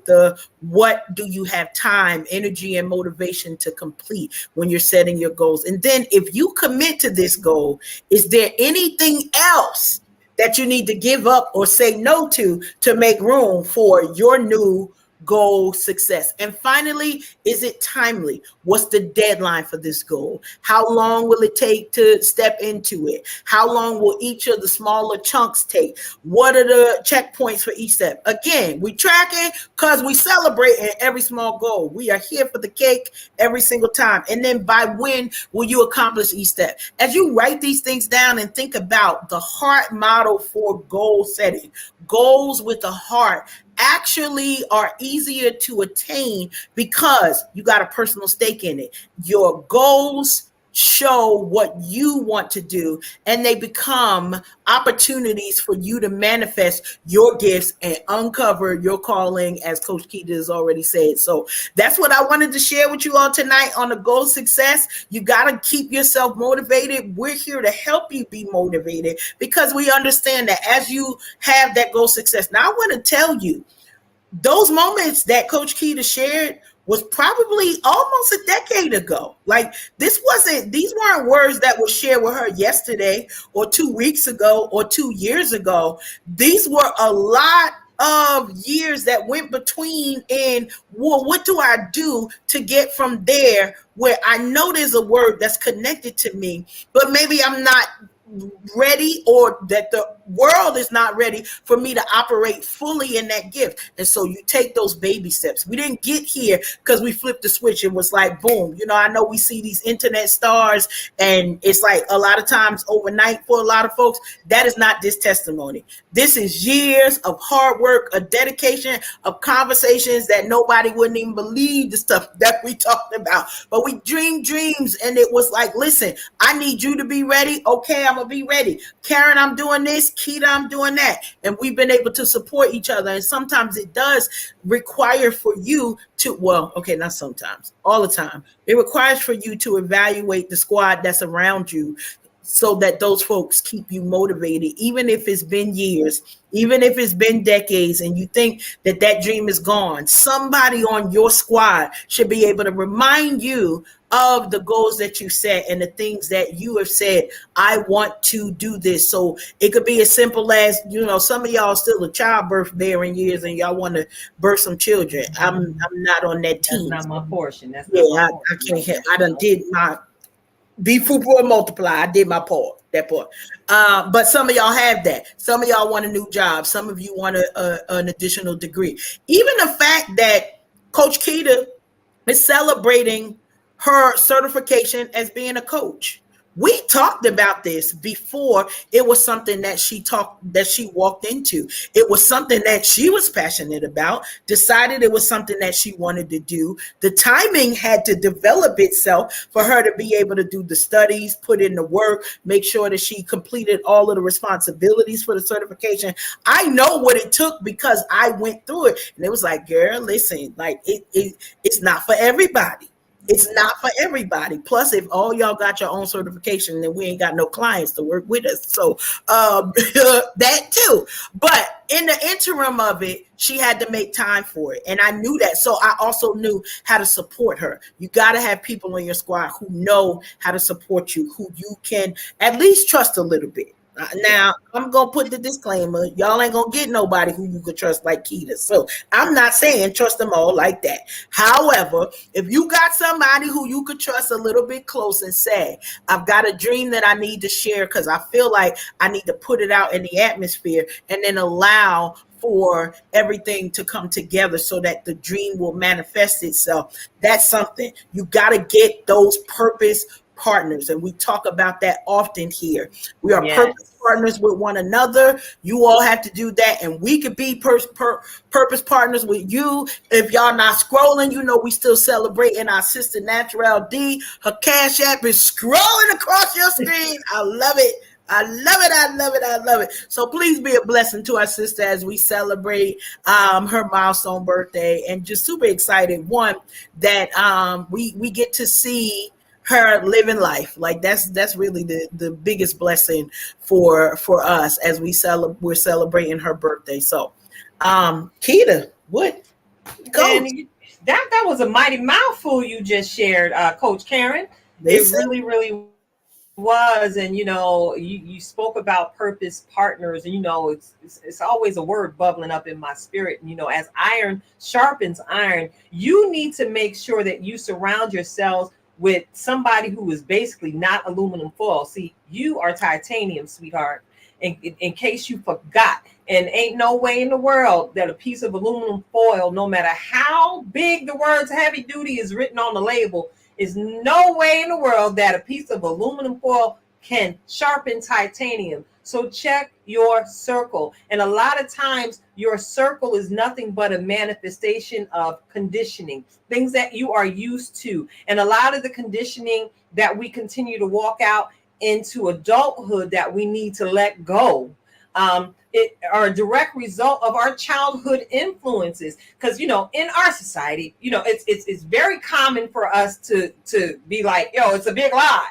what do you have time, energy, and motivation to complete when you're setting your goals? And then if you commit to this goal, is there anything else that you need to give up or say no to make room for your new goal success? And finally, is it timely? What's the deadline for this goal? How long will it take to step into it? How long will each of the smaller chunks take? What are the checkpoints for each step? Again, we tracking because we celebrating every small goal. We are here for the cake every single time. And then by when will you accomplish each step? As you write these things down and think about the heart model for goal setting, goals with a heart actually are easier to attain because you got a personal stake in it. Your goals show what you want to do, and they become opportunities for you to manifest your gifts and uncover your calling, as Coach Keita has already said. So that's what I wanted to share with you all tonight on the goal success. You got to keep yourself motivated. We're here to help you be motivated because we understand that as you have that goal success. Now I want to tell you, those moments that Coach Keita shared was probably almost a decade ago. Like, these weren't words that were shared with her yesterday or 2 weeks ago or 2 years ago. These were a lot of years that went between, and well, what do I do to get from there where I know there's a word that's connected to me, but maybe I'm not ready, or that the world is not ready for me to operate fully in that gift. And so you take those baby steps. We didn't get here because we flipped the switch and was like boom. I know we see these internet stars, and it's like a lot of times overnight for a lot of folks. That is not this testimony. This is years of hard work, a dedication, of conversations that nobody wouldn't even believe the stuff that we talked about. But we dreamed dreams, and it was like, listen, I need you to be ready. Okay, I'm gonna be ready. Karen, I'm doing this. Keita, I'm doing that. And we've been able to support each other. And sometimes it does require for you to, well, okay, not sometimes, all the time. It requires for you to evaluate the squad that's around you, so that those folks keep you motivated, even if it's been years, even if it's been decades, and you think that that dream is gone. Somebody on your squad should be able to remind you of the goals that you set and the things that you have said. I want to do this. So it could be as simple as, some of y'all still a childbirth bearing years, and y'all want to birth some children. I'm not on that team. That's not my portion. That's not my portion. I can't. I done did my be fruitful and multiply. I did my part, that part. But some of y'all have that. Some of y'all want a new job. Some of you want an additional degree. Even the fact that Coach Keita is celebrating her certification as being a coach. We talked about this before. It was something that she walked into. It was something that she was passionate about, decided it was something that she wanted to do. The timing had to develop itself for her to be able to do the studies, put in the work, make sure that she completed all of the responsibilities for the certification. I know what it took because I went through it. And it was like, girl, listen, like it's not for everybody. It's not for everybody. Plus, if all y'all got your own certification, then we ain't got no clients to work with us. So that too. But in the interim of it, she had to make time for it. And I knew that. So I also knew how to support her. You got to have people in your squad who know how to support you, who you can at least trust a little bit. Now, I'm going to put the disclaimer. Y'all ain't going to get nobody who you could trust like Keita. So I'm not saying trust them all like that. However, if you got somebody who you could trust a little bit close and say, I've got a dream that I need to share because I feel like I need to put it out in the atmosphere, and then allow for everything to come together so that the dream will manifest itself. That's something. You got to get those purpose partners, and we talk about that often here. We are purpose partners with one another. You all have to do that, and we could be purpose partners with you. If y'all not scrolling, we still celebrating our sister Natural D. Her Cash App is scrolling across your screen. I love it. I love it. I love it. I love it. So please be a blessing to our sister as we celebrate her milestone birthday, and just super excited. One, that we get to see her living life. Like that's really the biggest blessing for us as we're celebrating her birthday. So Keita, what? That was a mighty mouthful you just shared, Coach Karen. It really, really was. And you spoke about purpose partners, and it's always a word bubbling up in my spirit. And as iron sharpens iron, you need to make sure that you surround yourselves with somebody who is basically not aluminum foil. See, you are titanium, sweetheart, in case you forgot. And ain't no way in the world that a piece of aluminum foil, no matter how big the words heavy duty is written on the label, is no way in the world that a piece of aluminum foil can sharpen titanium. So check your circle. And a lot of times your circle is nothing but a manifestation of conditioning, things that you are used to. And a lot of the conditioning that we continue to walk out into adulthood that we need to let go are a direct result of our childhood influences. Because, in our society, it's very common for us to be like, it's a big lie.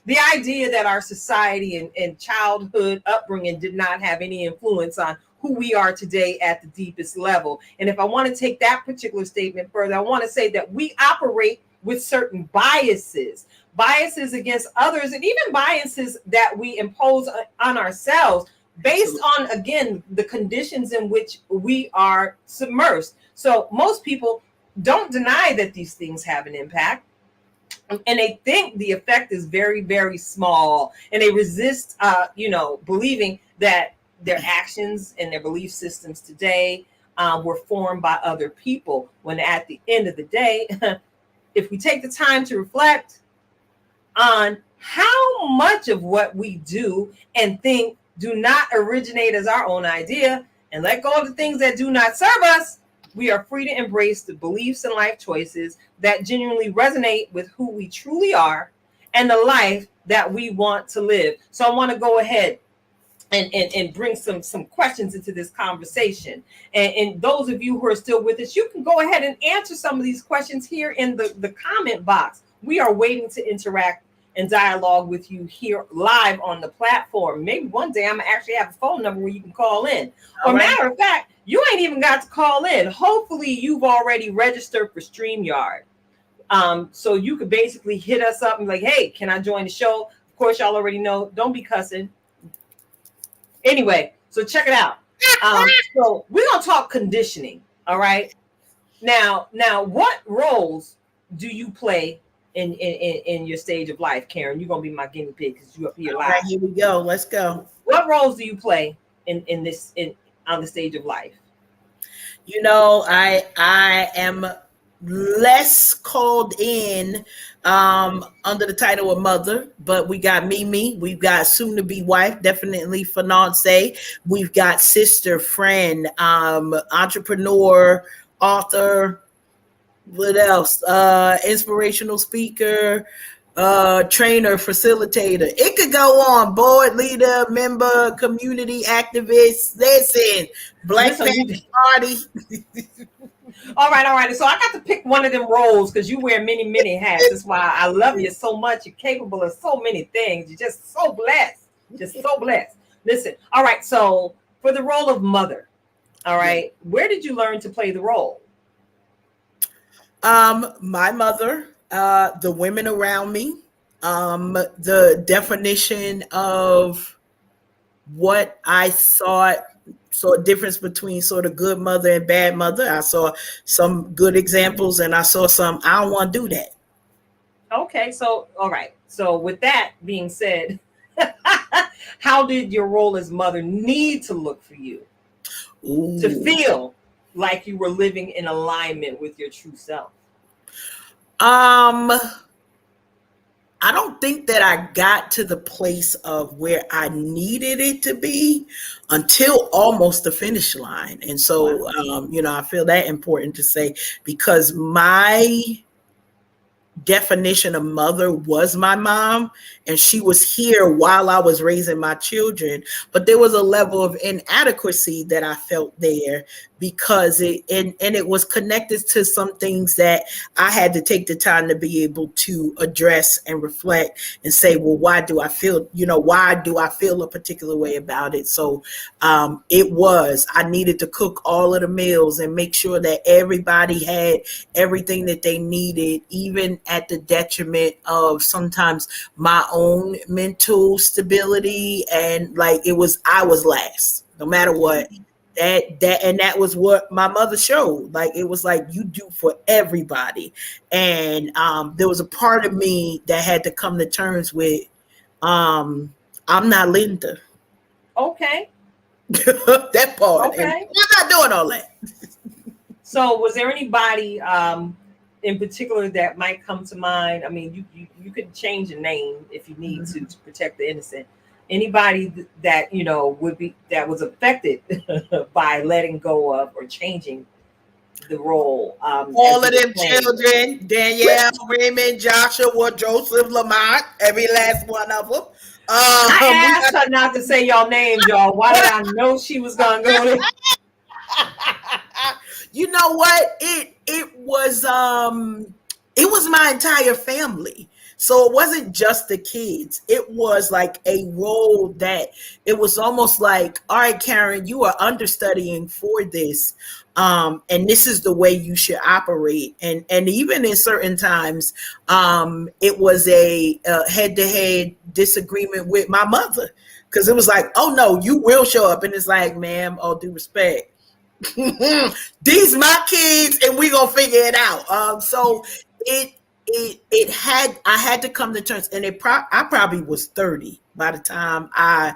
The idea that our society and childhood upbringing did not have any influence on who we are today at the deepest level. And if I want to take that particular statement further, I want to say that we operate with certain biases against others, and even biases that we impose on ourselves based on, again, the conditions in which we are submersed. So most people don't deny that these things have an impact, and they think the effect is very, very small, and they resist, believing that their actions and their belief systems today were formed by other people. When at the end of the day, if we take the time to reflect on how much of what we do and think do not originate as our own idea, and let go of the things that do not serve us, we are free to embrace the beliefs and life choices that genuinely resonate with who we truly are and the life that we want to live. So I want to go ahead and bring some questions into this conversation. And those of you who are still with us, you can go ahead and answer some of these questions here in the comment box. We are waiting to interact and dialogue with you here live on the platform. Maybe one day I'm gonna actually have a phone number where you can call in. Or matter of fact, you ain't even got to call in. Hopefully you've already registered for StreamYard. So you could basically hit us up and be like, hey, can I join the show? Of course, y'all already know, don't be cussing. Anyway, so check it out. So we're gonna talk conditioning. All right. Now, what roles do you play in your stage of life, Karen? You're gonna be my guinea pig because you up here live. All right, here we go. Let's go. What roles do you play on the stage of life? You know, I am less called in under the title of mother, but we got Mimi, we've got soon to be wife, definitely fiance, we've got sister, friend, entrepreneur, author, what else? Inspirational speaker, trainer, facilitator. It could go on. Board leader, member, community activist. Listen, Black Panther Party. All right. So I got to pick one of them roles because you wear many hats. That's why I love you so much. You're capable of so many things. You're just so blessed. Listen. All right. So for the role of mother, all right, where did you learn to play the role? My mother, the women around me, the definition of what I saw a difference between sort of good mother and bad mother. I saw some good examples and I saw some, I don't want to do that. Okay. So, all right. So with that being said, how did your role as mother need to look for you to feel like you were living in alignment with your true self? I don't think that I got to the place of where I needed it to be until almost the finish line. And so, I feel that important to say because my definition of mother was my mom, and she was here while I was raising my children, but there was a level of inadequacy that I felt there because it was connected to some things that I had to take the time to be able to address and reflect and say, well, why do I feel a particular way about it? So I needed to cook all of the meals and make sure that everybody had everything that they needed, even at the detriment of sometimes my own mental stability. And I was last, no matter what. That was what my mother showed. Like, it was like, you do for everybody. And there was a part of me that had to come to terms with, I'm not Linda. Okay. That part. Okay. And I'm not doing all that. So was there anybody in particular that might come to mind? I mean, you could change a name if you need to protect the innocent. Anybody that that was affected by letting go of or changing the role? All of them children: Danielle, Raymond, Joshua, Joseph, Lamont, every last one of them. I asked her not to say y'all names, y'all. Why did I know she was gonna go there? You know what? It was my entire family. So it wasn't just the kids. It was like a role that it was almost like, all right, Karen, you are understudying for this. And this is the way you should operate. And even in certain times, it was a head-to-head disagreement with my mother. Because it was like, oh no, you will show up. And it's like, ma'am, all due respect. These my kids and we gonna figure it out. So it had I had to come to terms, and I probably was 30 by the time I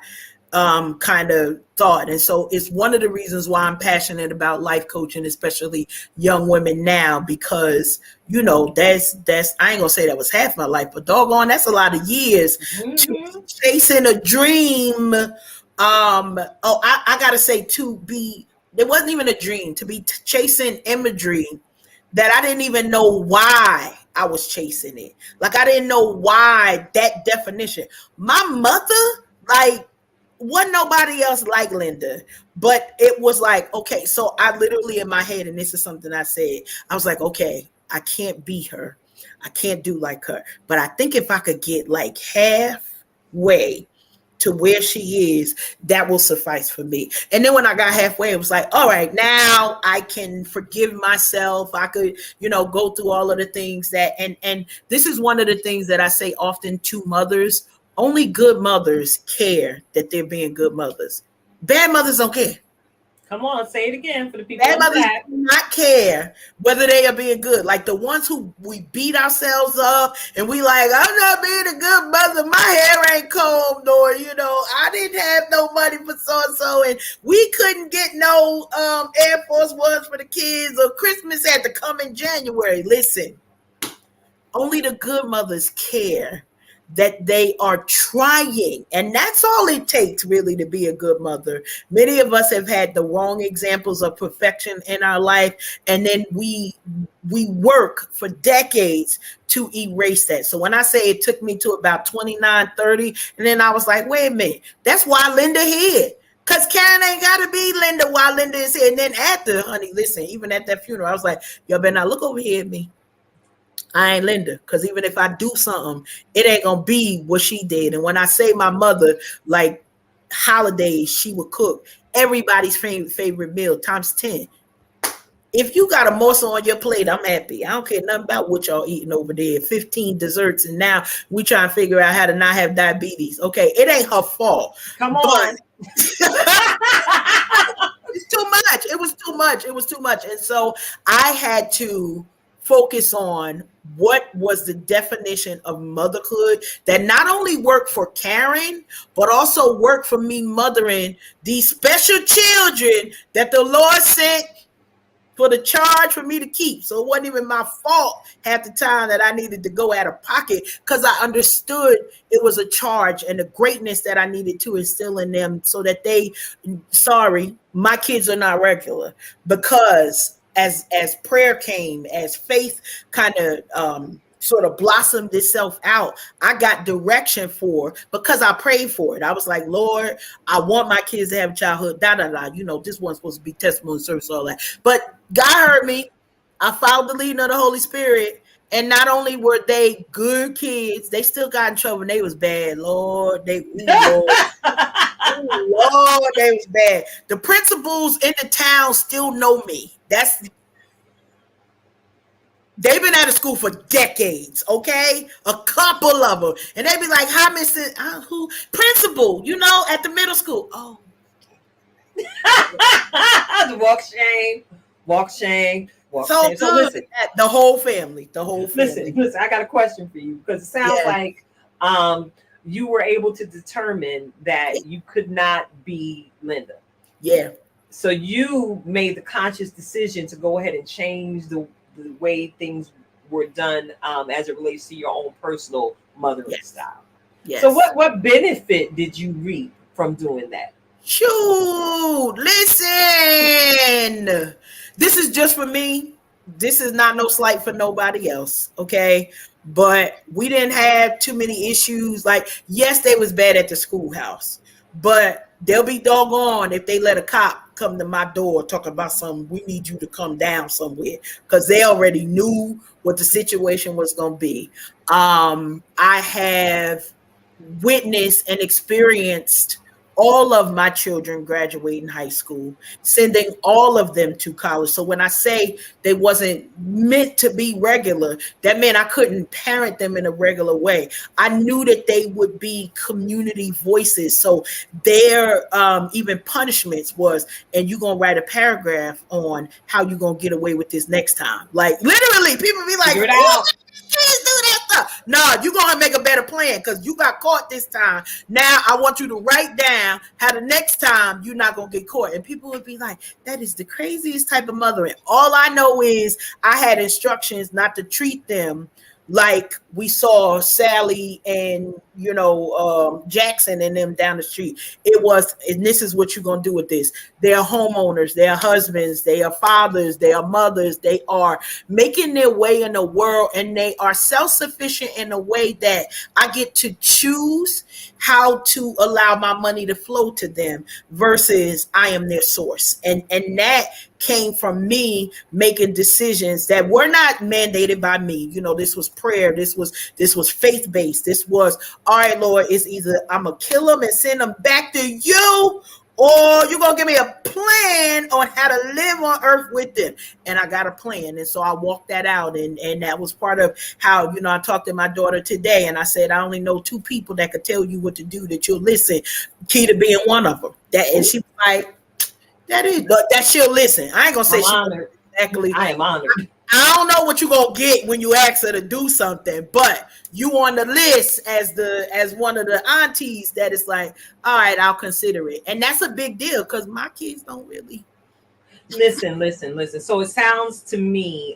kind of thought. And so it's one of the reasons why I'm passionate about life coaching, especially young women now, because that's I ain't gonna say that was half my life, but doggone, that's a lot of years chasing a dream. I gotta say, to be, it wasn't even a dream, to be chasing imagery that I didn't even know why I was chasing it. Like, I didn't know why that definition. My mother, like, wasn't nobody else like Linda, but it was like, okay, so I literally in my head, and this is something I said, I was like, okay, I can't be her. I can't do like her. But I think if I could get like halfway to where she is, that will suffice for me. And then when I got halfway, it was like, all right, now I can forgive myself. I could, go through all of the things that, and this is one of the things that I say often to mothers. Only good mothers care that they're being good mothers. Bad mothers don't care. Come on, say it again for the people. Bad mothers do not care whether they are being good. Like the ones who we beat ourselves up and we like, I'm not being a good mother. My hair ain't combed, or I didn't have no money for so and we couldn't get no Air Force Ones for the kids, or Christmas had to come in January. Listen, only the good mothers care that they are trying, and that's all it takes really to be a good mother. Many of us have had the wrong examples of perfection in our life, and then we work for decades to erase that. So when I say it took me to about 29, 30, and then I was like, wait a minute, that's why Linda here. Because Karen ain't got to be Linda while Linda is here. And then after, honey, listen, even at that funeral, I was like, y'all better not look over here at me. I ain't Linda, because even if I do something, it ain't gonna be what she did. And when I say my mother, like holidays, she would cook everybody's favorite meal times 10. If you got a morsel on your plate, I'm happy. I don't care nothing about what y'all eating over there. 15 desserts, and now we trying to figure out how to not have diabetes. Okay, it ain't her fault. Come on. It's too much. It was too much. It was too much. And so I had to focus on what was the definition of motherhood that not only worked for Karen, but also worked for me mothering these special children that the Lord sent for the charge for me to keep. So it wasn't even my fault half the time that I needed to go out of pocket, because I understood it was a charge and the greatness that I needed to instill in them, so that my kids are not regular. Because as prayer came, as faith kind of sort of blossomed itself out, I got direction because I prayed for it. I was like, Lord, I want my kids to have a childhood, this one's supposed to be testimony service, all that. But God heard me. I followed the leading of the Holy Spirit. And not only were they good kids, they still got in trouble and they was bad. Lord, Lord, they was bad. The principals in the town still know me. They've been out of school for decades, okay? A couple of them. And they be like, hi, Mr. Who? Principal, at the middle school. Oh. Walk shame. So listen, the whole family. Listen, I got a question for you, because it sounds like you were able to determine that you could not be Linda. Yeah. So you made the conscious decision to go ahead and change the way things were done as it relates to your own personal mothering style. Yes. So what benefit did you reap from doing that? Shoot, listen. This is just for me. This is not no slight for nobody else, okay? But we didn't have too many issues. Like, yes, they was bad at the schoolhouse, but they'll be doggone if they let a cop come to my door talking about something. We need you to come down somewhere, because they already knew what the situation was going to be. I have witnessed and experienced all of my children graduating high school, sending all of them to college. So when I say they wasn't meant to be regular, that meant I couldn't parent them in a regular way. I knew that they would be community voices. So their even punishments was, and you're gonna write a paragraph on how you're gonna get away with this next time. Like literally, people be like, Figure it out. Please do that stuff. No, you're gonna make a better plan because you got caught this time. Now I want you to write down how the next time you're not gonna get caught. And people would be like, that is the craziest type of mothering. All I know is I had instructions not to treat them like we saw Sally and Jackson and them down the street. It was, and this is what you're gonna do with this. They are homeowners, they are husbands, they are fathers, they are mothers, they are making their way in the world, and they are self-sufficient in a way that I get to choose how to allow my money to flow to them versus I am their source. And that came from me making decisions that were not mandated by me. This was prayer. This was faith-based. This was, all right, Lord, it's either I'm going to kill them and send them back to you, or you're going to give me a plan on how to live on earth with them. And I got a plan. And so I walked that out. And that was part of how, I talked to my daughter today, and I said, I only know 2 people that could tell you what to do, that you'll listen. Keita being one of them. And she was like, that she'll listen. I ain't gonna say I'm honored. Exactly. I am honored. I don't know what you're gonna get when you ask her to do something, but you on the list as one of the aunties that is like, all right, I'll consider it. And that's a big deal because my kids don't really Listen. So it sounds to me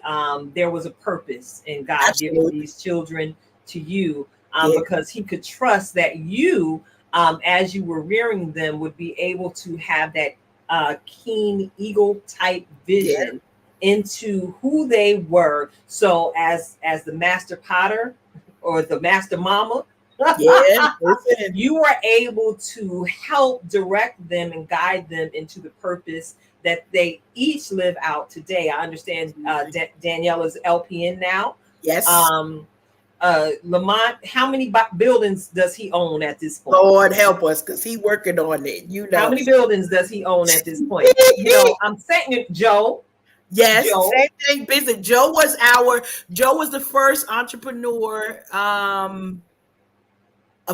there was a purpose in God giving these children to you because he could trust that you, as you were rearing them, would be able to have that keen eagle type vision into who they were. So as the master potter or the master mama, you were able to help direct them and guide them into the purpose that they each live out today. I understand Daniela's LPN now. Yes. Lamont, how many buildings does he own at this point? Lord help us, because he working on it. How many buildings does he own at this point? I'm saying Joe. Yes, Joe. Same thing. Business. Joe was the first entrepreneur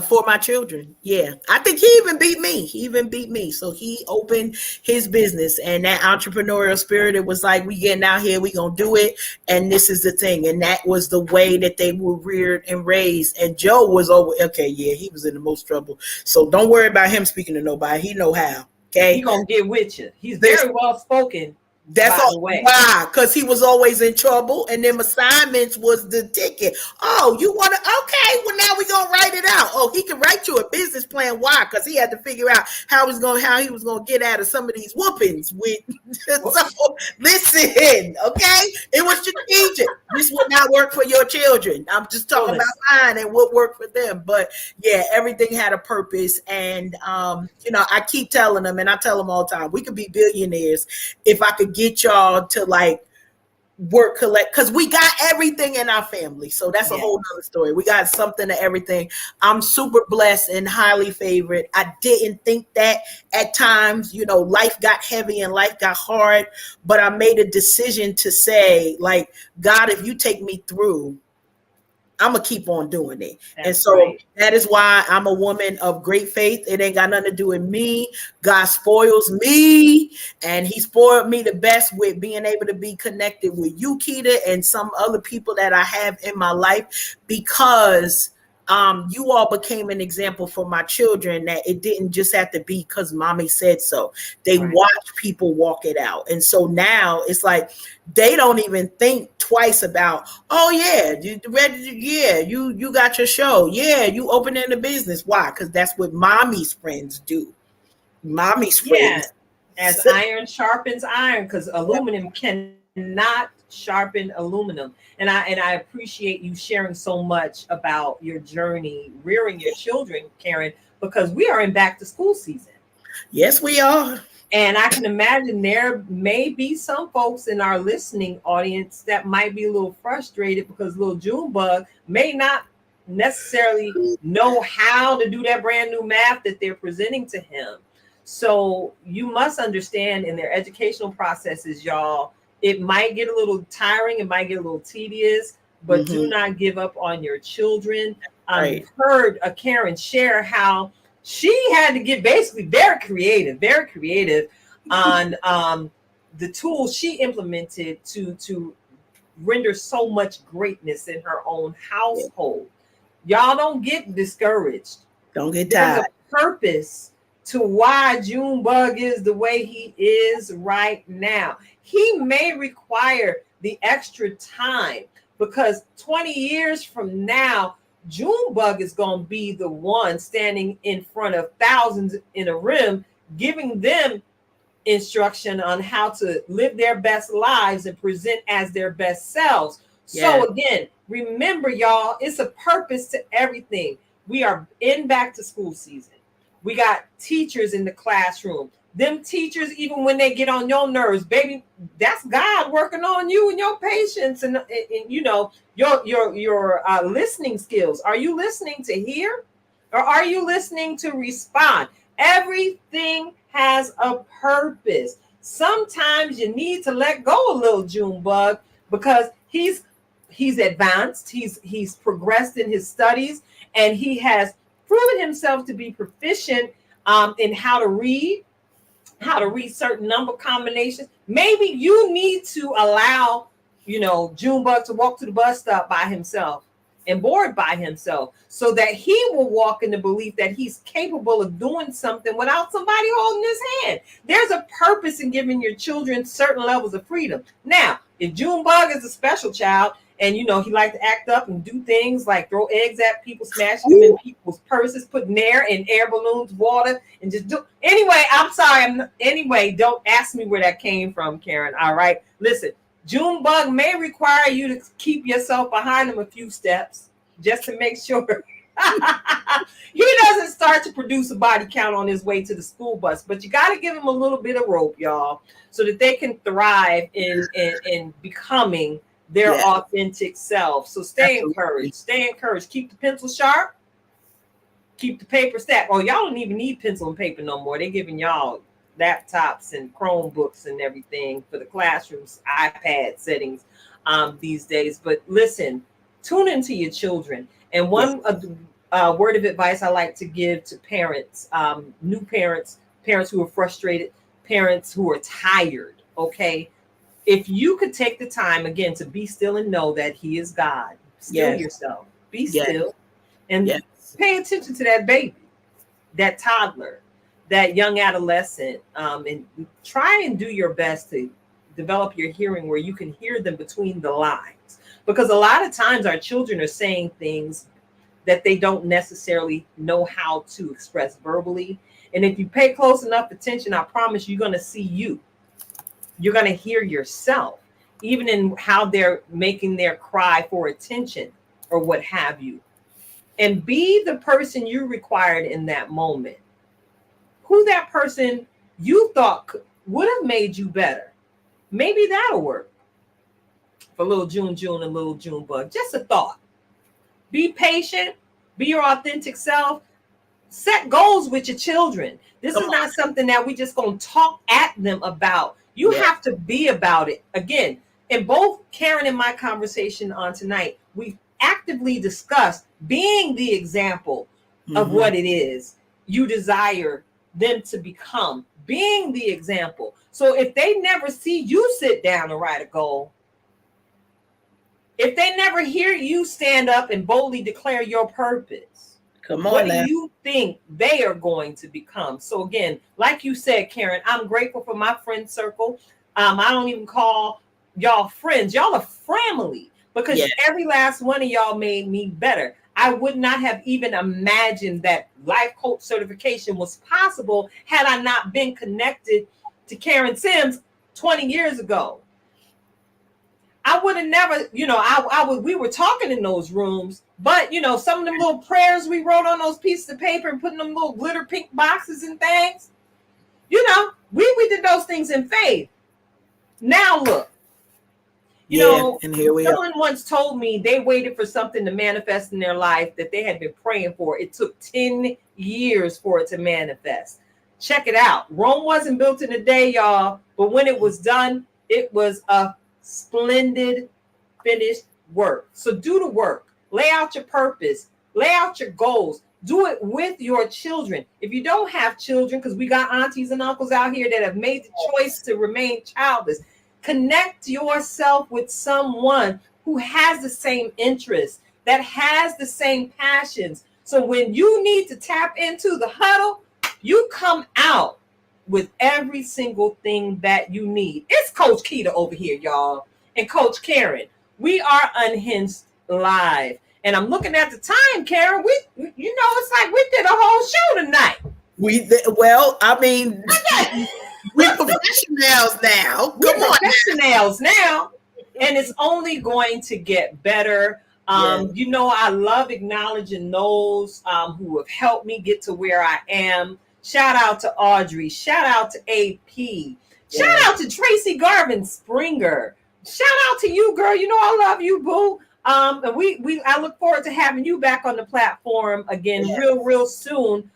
for my children. Yeah, I think he even beat me. So he opened his business, and that entrepreneurial spirit, it was like, we getting out here, we gonna do it, and this is the thing. And that was the way that they were reared and raised. And Joe was he was in the most trouble. So don't worry about him speaking to nobody. He know how. Okay, he gonna get with you. He's very well spoken. That's all. Why? Because he was always in trouble, and them assignments was the ticket. Oh, you want to? Okay, well now we gonna write it out. Oh, he can write you a business plan. Why? Because he had to figure out how he was gonna get out of some of these whoopings. With so, listen, okay, it was strategic. This would not work for your children. I'm just talking about mine and what worked for them. But yeah, everything had a purpose, and I keep telling them, and I tell them all the time, we could be billionaires if I could get y'all to like work collect, because we got everything in our family. So that's a whole nother story. We got something to everything. I'm super blessed and highly favored. I didn't think that at times, life got heavy and life got hard, but I made a decision to say, like, God, if you take me through, I'm gonna keep on doing it. And so that is why I'm a woman of great faith. It ain't got nothing to do with me. God spoils me, and he spoiled me the best with being able to be connected with you, Keita, and some other people that I have in my life, because you all became an example for my children, that it didn't just have to be because mommy said so. They watch people walk it out. And so now it's like they don't even think twice about, oh yeah, you got your show. Yeah, you opening a business. Why? Because that's what mommy's friends do. Mommy's friends. As iron sharpens iron, because aluminum cannot sharpen aluminum. And I appreciate you sharing so much about your journey rearing your children, Karen, because we are in back to school season. Yes, we are. And I can imagine there may be some folks in our listening audience that might be a little frustrated because little Junebug may not necessarily know how to do that brand new math that they're presenting to him. So you must understand in their educational processes, y'all, it might get a little tiring, it might get a little tedious, but do not give up on your children. Right. You've heard Karen share how she had to get basically very creative on the tools she implemented to render so much greatness in her own household. Y'all don't get discouraged. Don't get There's tired. a purpose to why Junebug is the way he is right now. He may require the extra time because 20 years from now, Junebug is going to be the one standing in front of thousands in a room, giving them instruction on how to live their best lives and present as their best selves. So again, remember, y'all, it's a purpose to everything. We are in back to school season. We got teachers in the classroom. Them teachers, even when they get on your nerves, baby, that's God working on you and your patience and you know your listening skills. Are you listening to hear, or are you listening to respond? Everything has a purpose. Sometimes you need to let go a little, Junebug, because he's advanced, he's progressed in his studies, and he has proven himself to be proficient in how to read certain number combinations. Maybe you need to allow, Junebug to walk to the bus stop by himself and board by himself, so that he will walk in the belief that he's capable of doing something without somebody holding his hand. There's a purpose in giving your children certain levels of freedom. Now, if Junebug is a special child and he likes to act up and do things like throw eggs at people, smash them in people's purses, put air in air balloons, water, and just do anyway. I'm sorry. Anyway, don't ask me where that came from, Karen. All right, listen. Junebug may require you to keep yourself behind him a few steps just to make sure he doesn't start to produce a body count on his way to the school bus. But you got to give him a little bit of rope, y'all, so that they can thrive in becoming their authentic self. So stay encouraged. Stay encouraged. Keep the pencil sharp. Keep the paper stacked. Oh, y'all don't even need pencil and paper no more. They're giving y'all laptops and Chromebooks and everything for the classrooms, iPad settings these days. But listen, tune into your children. And one word of advice I like to give to parents, new parents, parents who are frustrated, parents who are tired, okay? If you could take the time, again, to be still and know that he is God, still yourself, be still, and pay attention to that baby, that toddler, that young adolescent, and try and do your best to develop your hearing where you can hear them between the lines. Because a lot of times our children are saying things that they don't necessarily know how to express verbally. And if you pay close enough attention, I promise you're going to see you. You're going to hear yourself, even in how they're making their cry for attention or what have you. And be the person you required in that moment. Who that person you thought would have made you better. Maybe that'll work for little June and little Junebug. Just a thought. Be patient. Be your authentic self. Set goals with your children. This is not something that we just going to talk at them about. You have to be about it. Again, in both Karen and my conversation on tonight, we actively discussed being the example of what it is you desire them to become, being the example. So if they never see you sit down and write a goal, if they never hear you stand up and boldly declare your purpose, what do you think they are going to become? So again, like you said, Karen, I'm grateful for my friend circle. I don't even call y'all friends. Y'all are family, because every last one of y'all made me better. I would not have even imagined that life coach certification was possible had I not been connected to Karen Sims 20 years ago. I would have never, we were talking in those rooms, but some of them little prayers we wrote on those pieces of paper and putting them little glitter pink boxes and things, we did those things in faith. Now look, You Yeah, know, and here we are. someone once told me they waited for something to manifest in their life that they had been praying for. It took 10 years for it to manifest. Check it out. Rome wasn't built in a day, y'all, but when it was done, it was a splendid finished work. So do the work. Lay out your purpose. Lay out your goals. Do it with your children. If you don't have children, because we got aunties and uncles out here that have made the choice to remain childless, connect yourself with someone who has the same interests, that has the same passions. So when you need to tap into the huddle, you come out with every single thing that you need. It's Coach Keita over here, y'all, and Coach Karen. We are Unhinged Live. And I'm looking at the time, Karen. It's like we did a whole show tonight. Well, I mean, we're professionals now. We're Come on. professionals now, and it's only going to get better. Yeah. I love acknowledging those who have helped me get to where I am. Shout out to Audrey. Shout out to AP. Shout out to Tracy Garvin Springer. Shout out to you, girl. You know I love you, boo. And I look forward to having you back on the platform again real soon.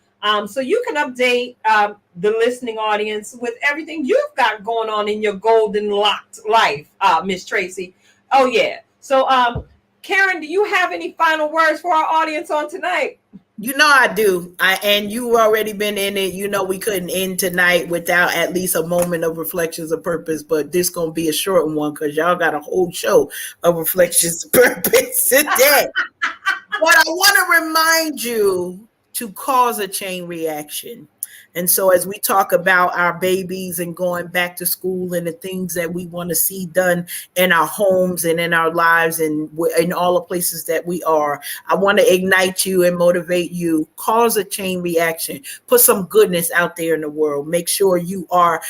So you can update the listening audience with everything you've got going on in your golden locked life, Miss Tracy. Oh yeah. So Karen, do you have any final words for our audience on tonight? You know I do. And you already been in it. You know we couldn't end tonight without at least a moment of reflections of purpose. But this gonna be a short one because y'all got a whole show of reflections of purpose today. But I want to remind you to cause a chain reaction. And so, as we talk about our babies and going back to school and the things that we want to see done in our homes and in our lives and in all the places that we are, I want to ignite you and motivate you. Cause a chain reaction. Put some goodness out there in the world. Make sure you are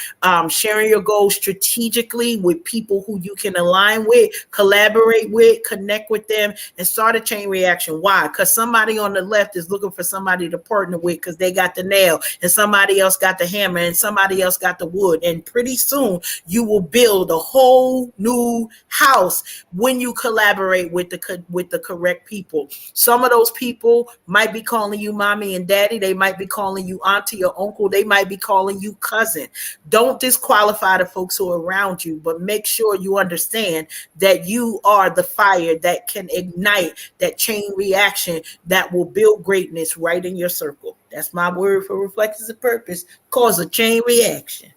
sharing your goals strategically with people who you can align with, collaborate with, connect with them, and start a chain reaction. Why? Because somebody on the left is looking for somebody to partner with because they got the nail, and somebody else got the hammer, and somebody else got the wood. And pretty soon you will build a whole new house when you collaborate with the correct people. Some of those people might be calling you mommy and daddy. They might be calling you auntie or uncle. They might be calling you cousin. Don't disqualify the folks who are around you, but make sure you understand that you are the fire that can ignite that chain reaction that will build greatness right in your circle. That's my word for reflections of purpose. Cause a chain reaction.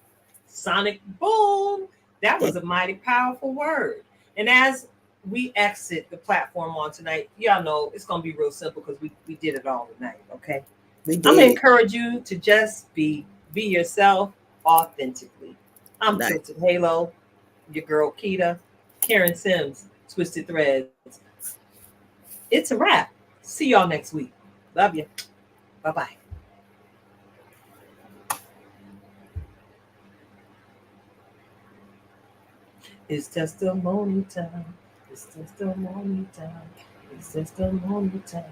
Sonic boom. That was a mighty powerful word. And as we exit the platform on tonight, y'all know it's going to be real simple because we did it all tonight, okay? I'm going to encourage you to just be yourself authentically. I'm Tilted Halo, your girl Keita, Karen Sims, Twisted Threads. It's a wrap. See y'all next week. Love you. Bye-bye. It's testimony time. It's testimony time. It's testimony time.